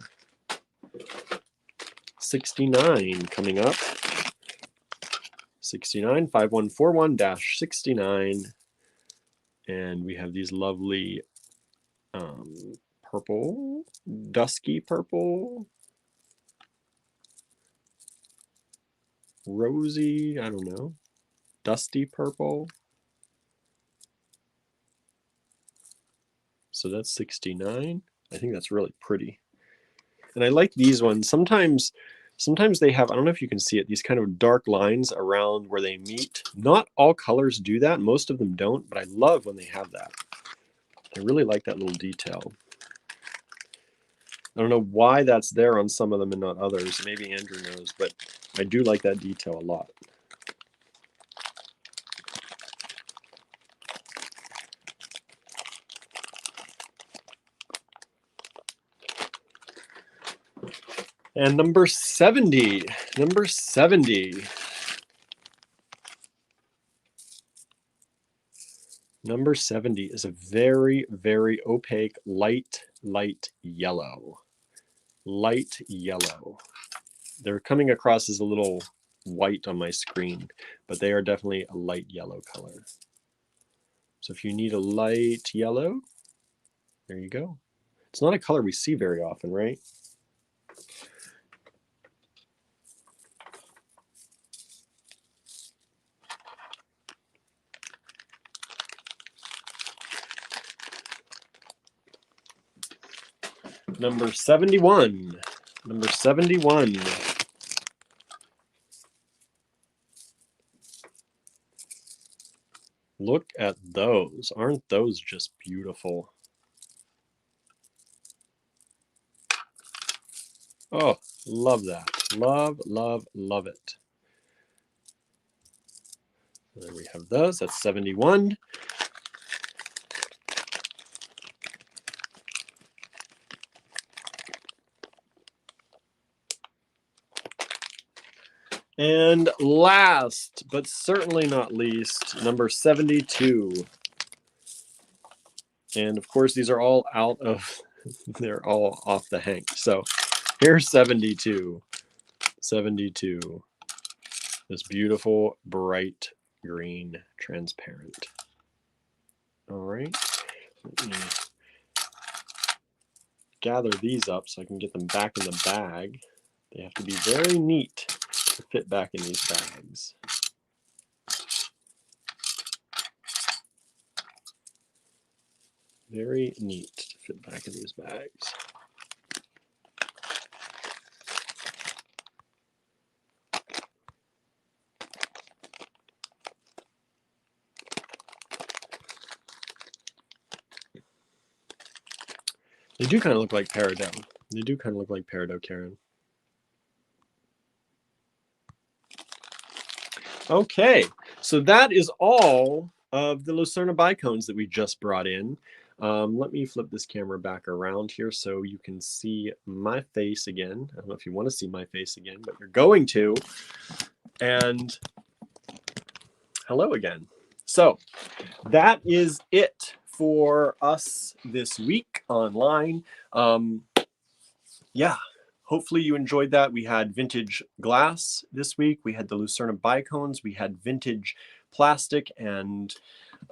69 coming up. 69, 5141-69. And we have these lovely purple, dusky purple, rosy, I don't know, dusty purple. So that's 69. I think that's really pretty. And I like these ones. Sometimes they have, I don't know if you can see it, these kind of dark lines around where they meet. Not all colors do that. Most of them don't, but I love when they have that. I really like that little detail. I don't know why that's there on some of them and not others. Maybe Andrew knows, but I do like that detail a lot. And number 70. Number 70 is a very, very opaque, light yellow. Light yellow. They're coming across as a little white on my screen, but they are definitely a light yellow color. So if you need a light yellow, there you go. It's not a color we see very often, right? Number 71. Number 71. Look at those. Aren't those just beautiful? Oh, love that. Love, love, love it. There we have those. That's 71. And last, but certainly not least, number 72. And of course, these are all out of, they're all off the hank. So here's 72. 72. This beautiful, bright green, transparent. All right. Let me gather these up so I can get them back in the bag. They have to be very neat to fit back in these bags. Very neat to fit back in these bags. They do kind of look like peridot. They do kind of look like peridot, Karen. Okay, so that is all of the Lucerna bicones that we just brought in. Let me flip this camera back around here so you can see my face again. I don't know if you want to see my face again, but you're going to. And hello again. So that is it for us this week online. Yeah. Hopefully you enjoyed that. We had vintage glass this week. We had the Lucerna bicones. We had vintage plastic and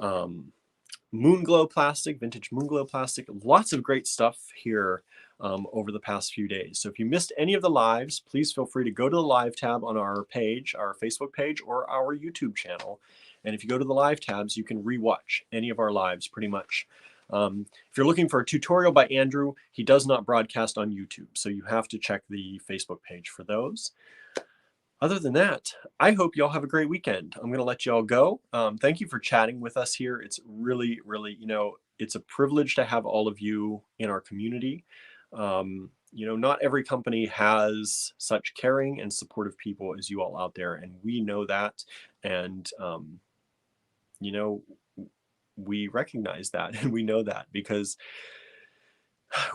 moonglow plastic, vintage moonglow plastic. Lots of great stuff here over the past few days. So if you missed any of the lives, please feel free to go to the live tab on our page, our Facebook page, or our YouTube channel. And if you go to the live tabs, you can rewatch any of our lives pretty much. If you're looking for a tutorial by Andrew, he does not broadcast on YouTube, so you have to check the Facebook page for those. Other than that, I hope y'all have a great weekend. I'm going to let y'all go. Thank you for chatting with us here. It's really, really, it's a privilege to have all of you in our community. Not every company has such caring and supportive people as you all out there, and we know that. And, we recognize that and we know that because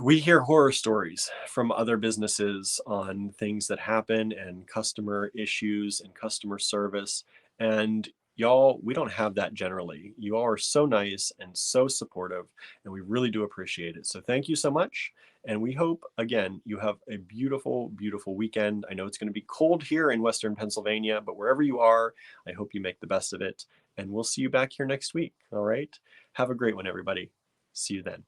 we hear horror stories from other businesses on things that happen and customer issues and customer service. And y'all, we don't have that generally. You all are so nice and so supportive, and we really do appreciate it. So thank you so much. And we hope, again, you have a beautiful, beautiful weekend. I know it's going to be cold here in Western Pennsylvania, but wherever you are, I hope you make the best of it. And we'll see you back here next week. All right. Have a great one, everybody. See you then.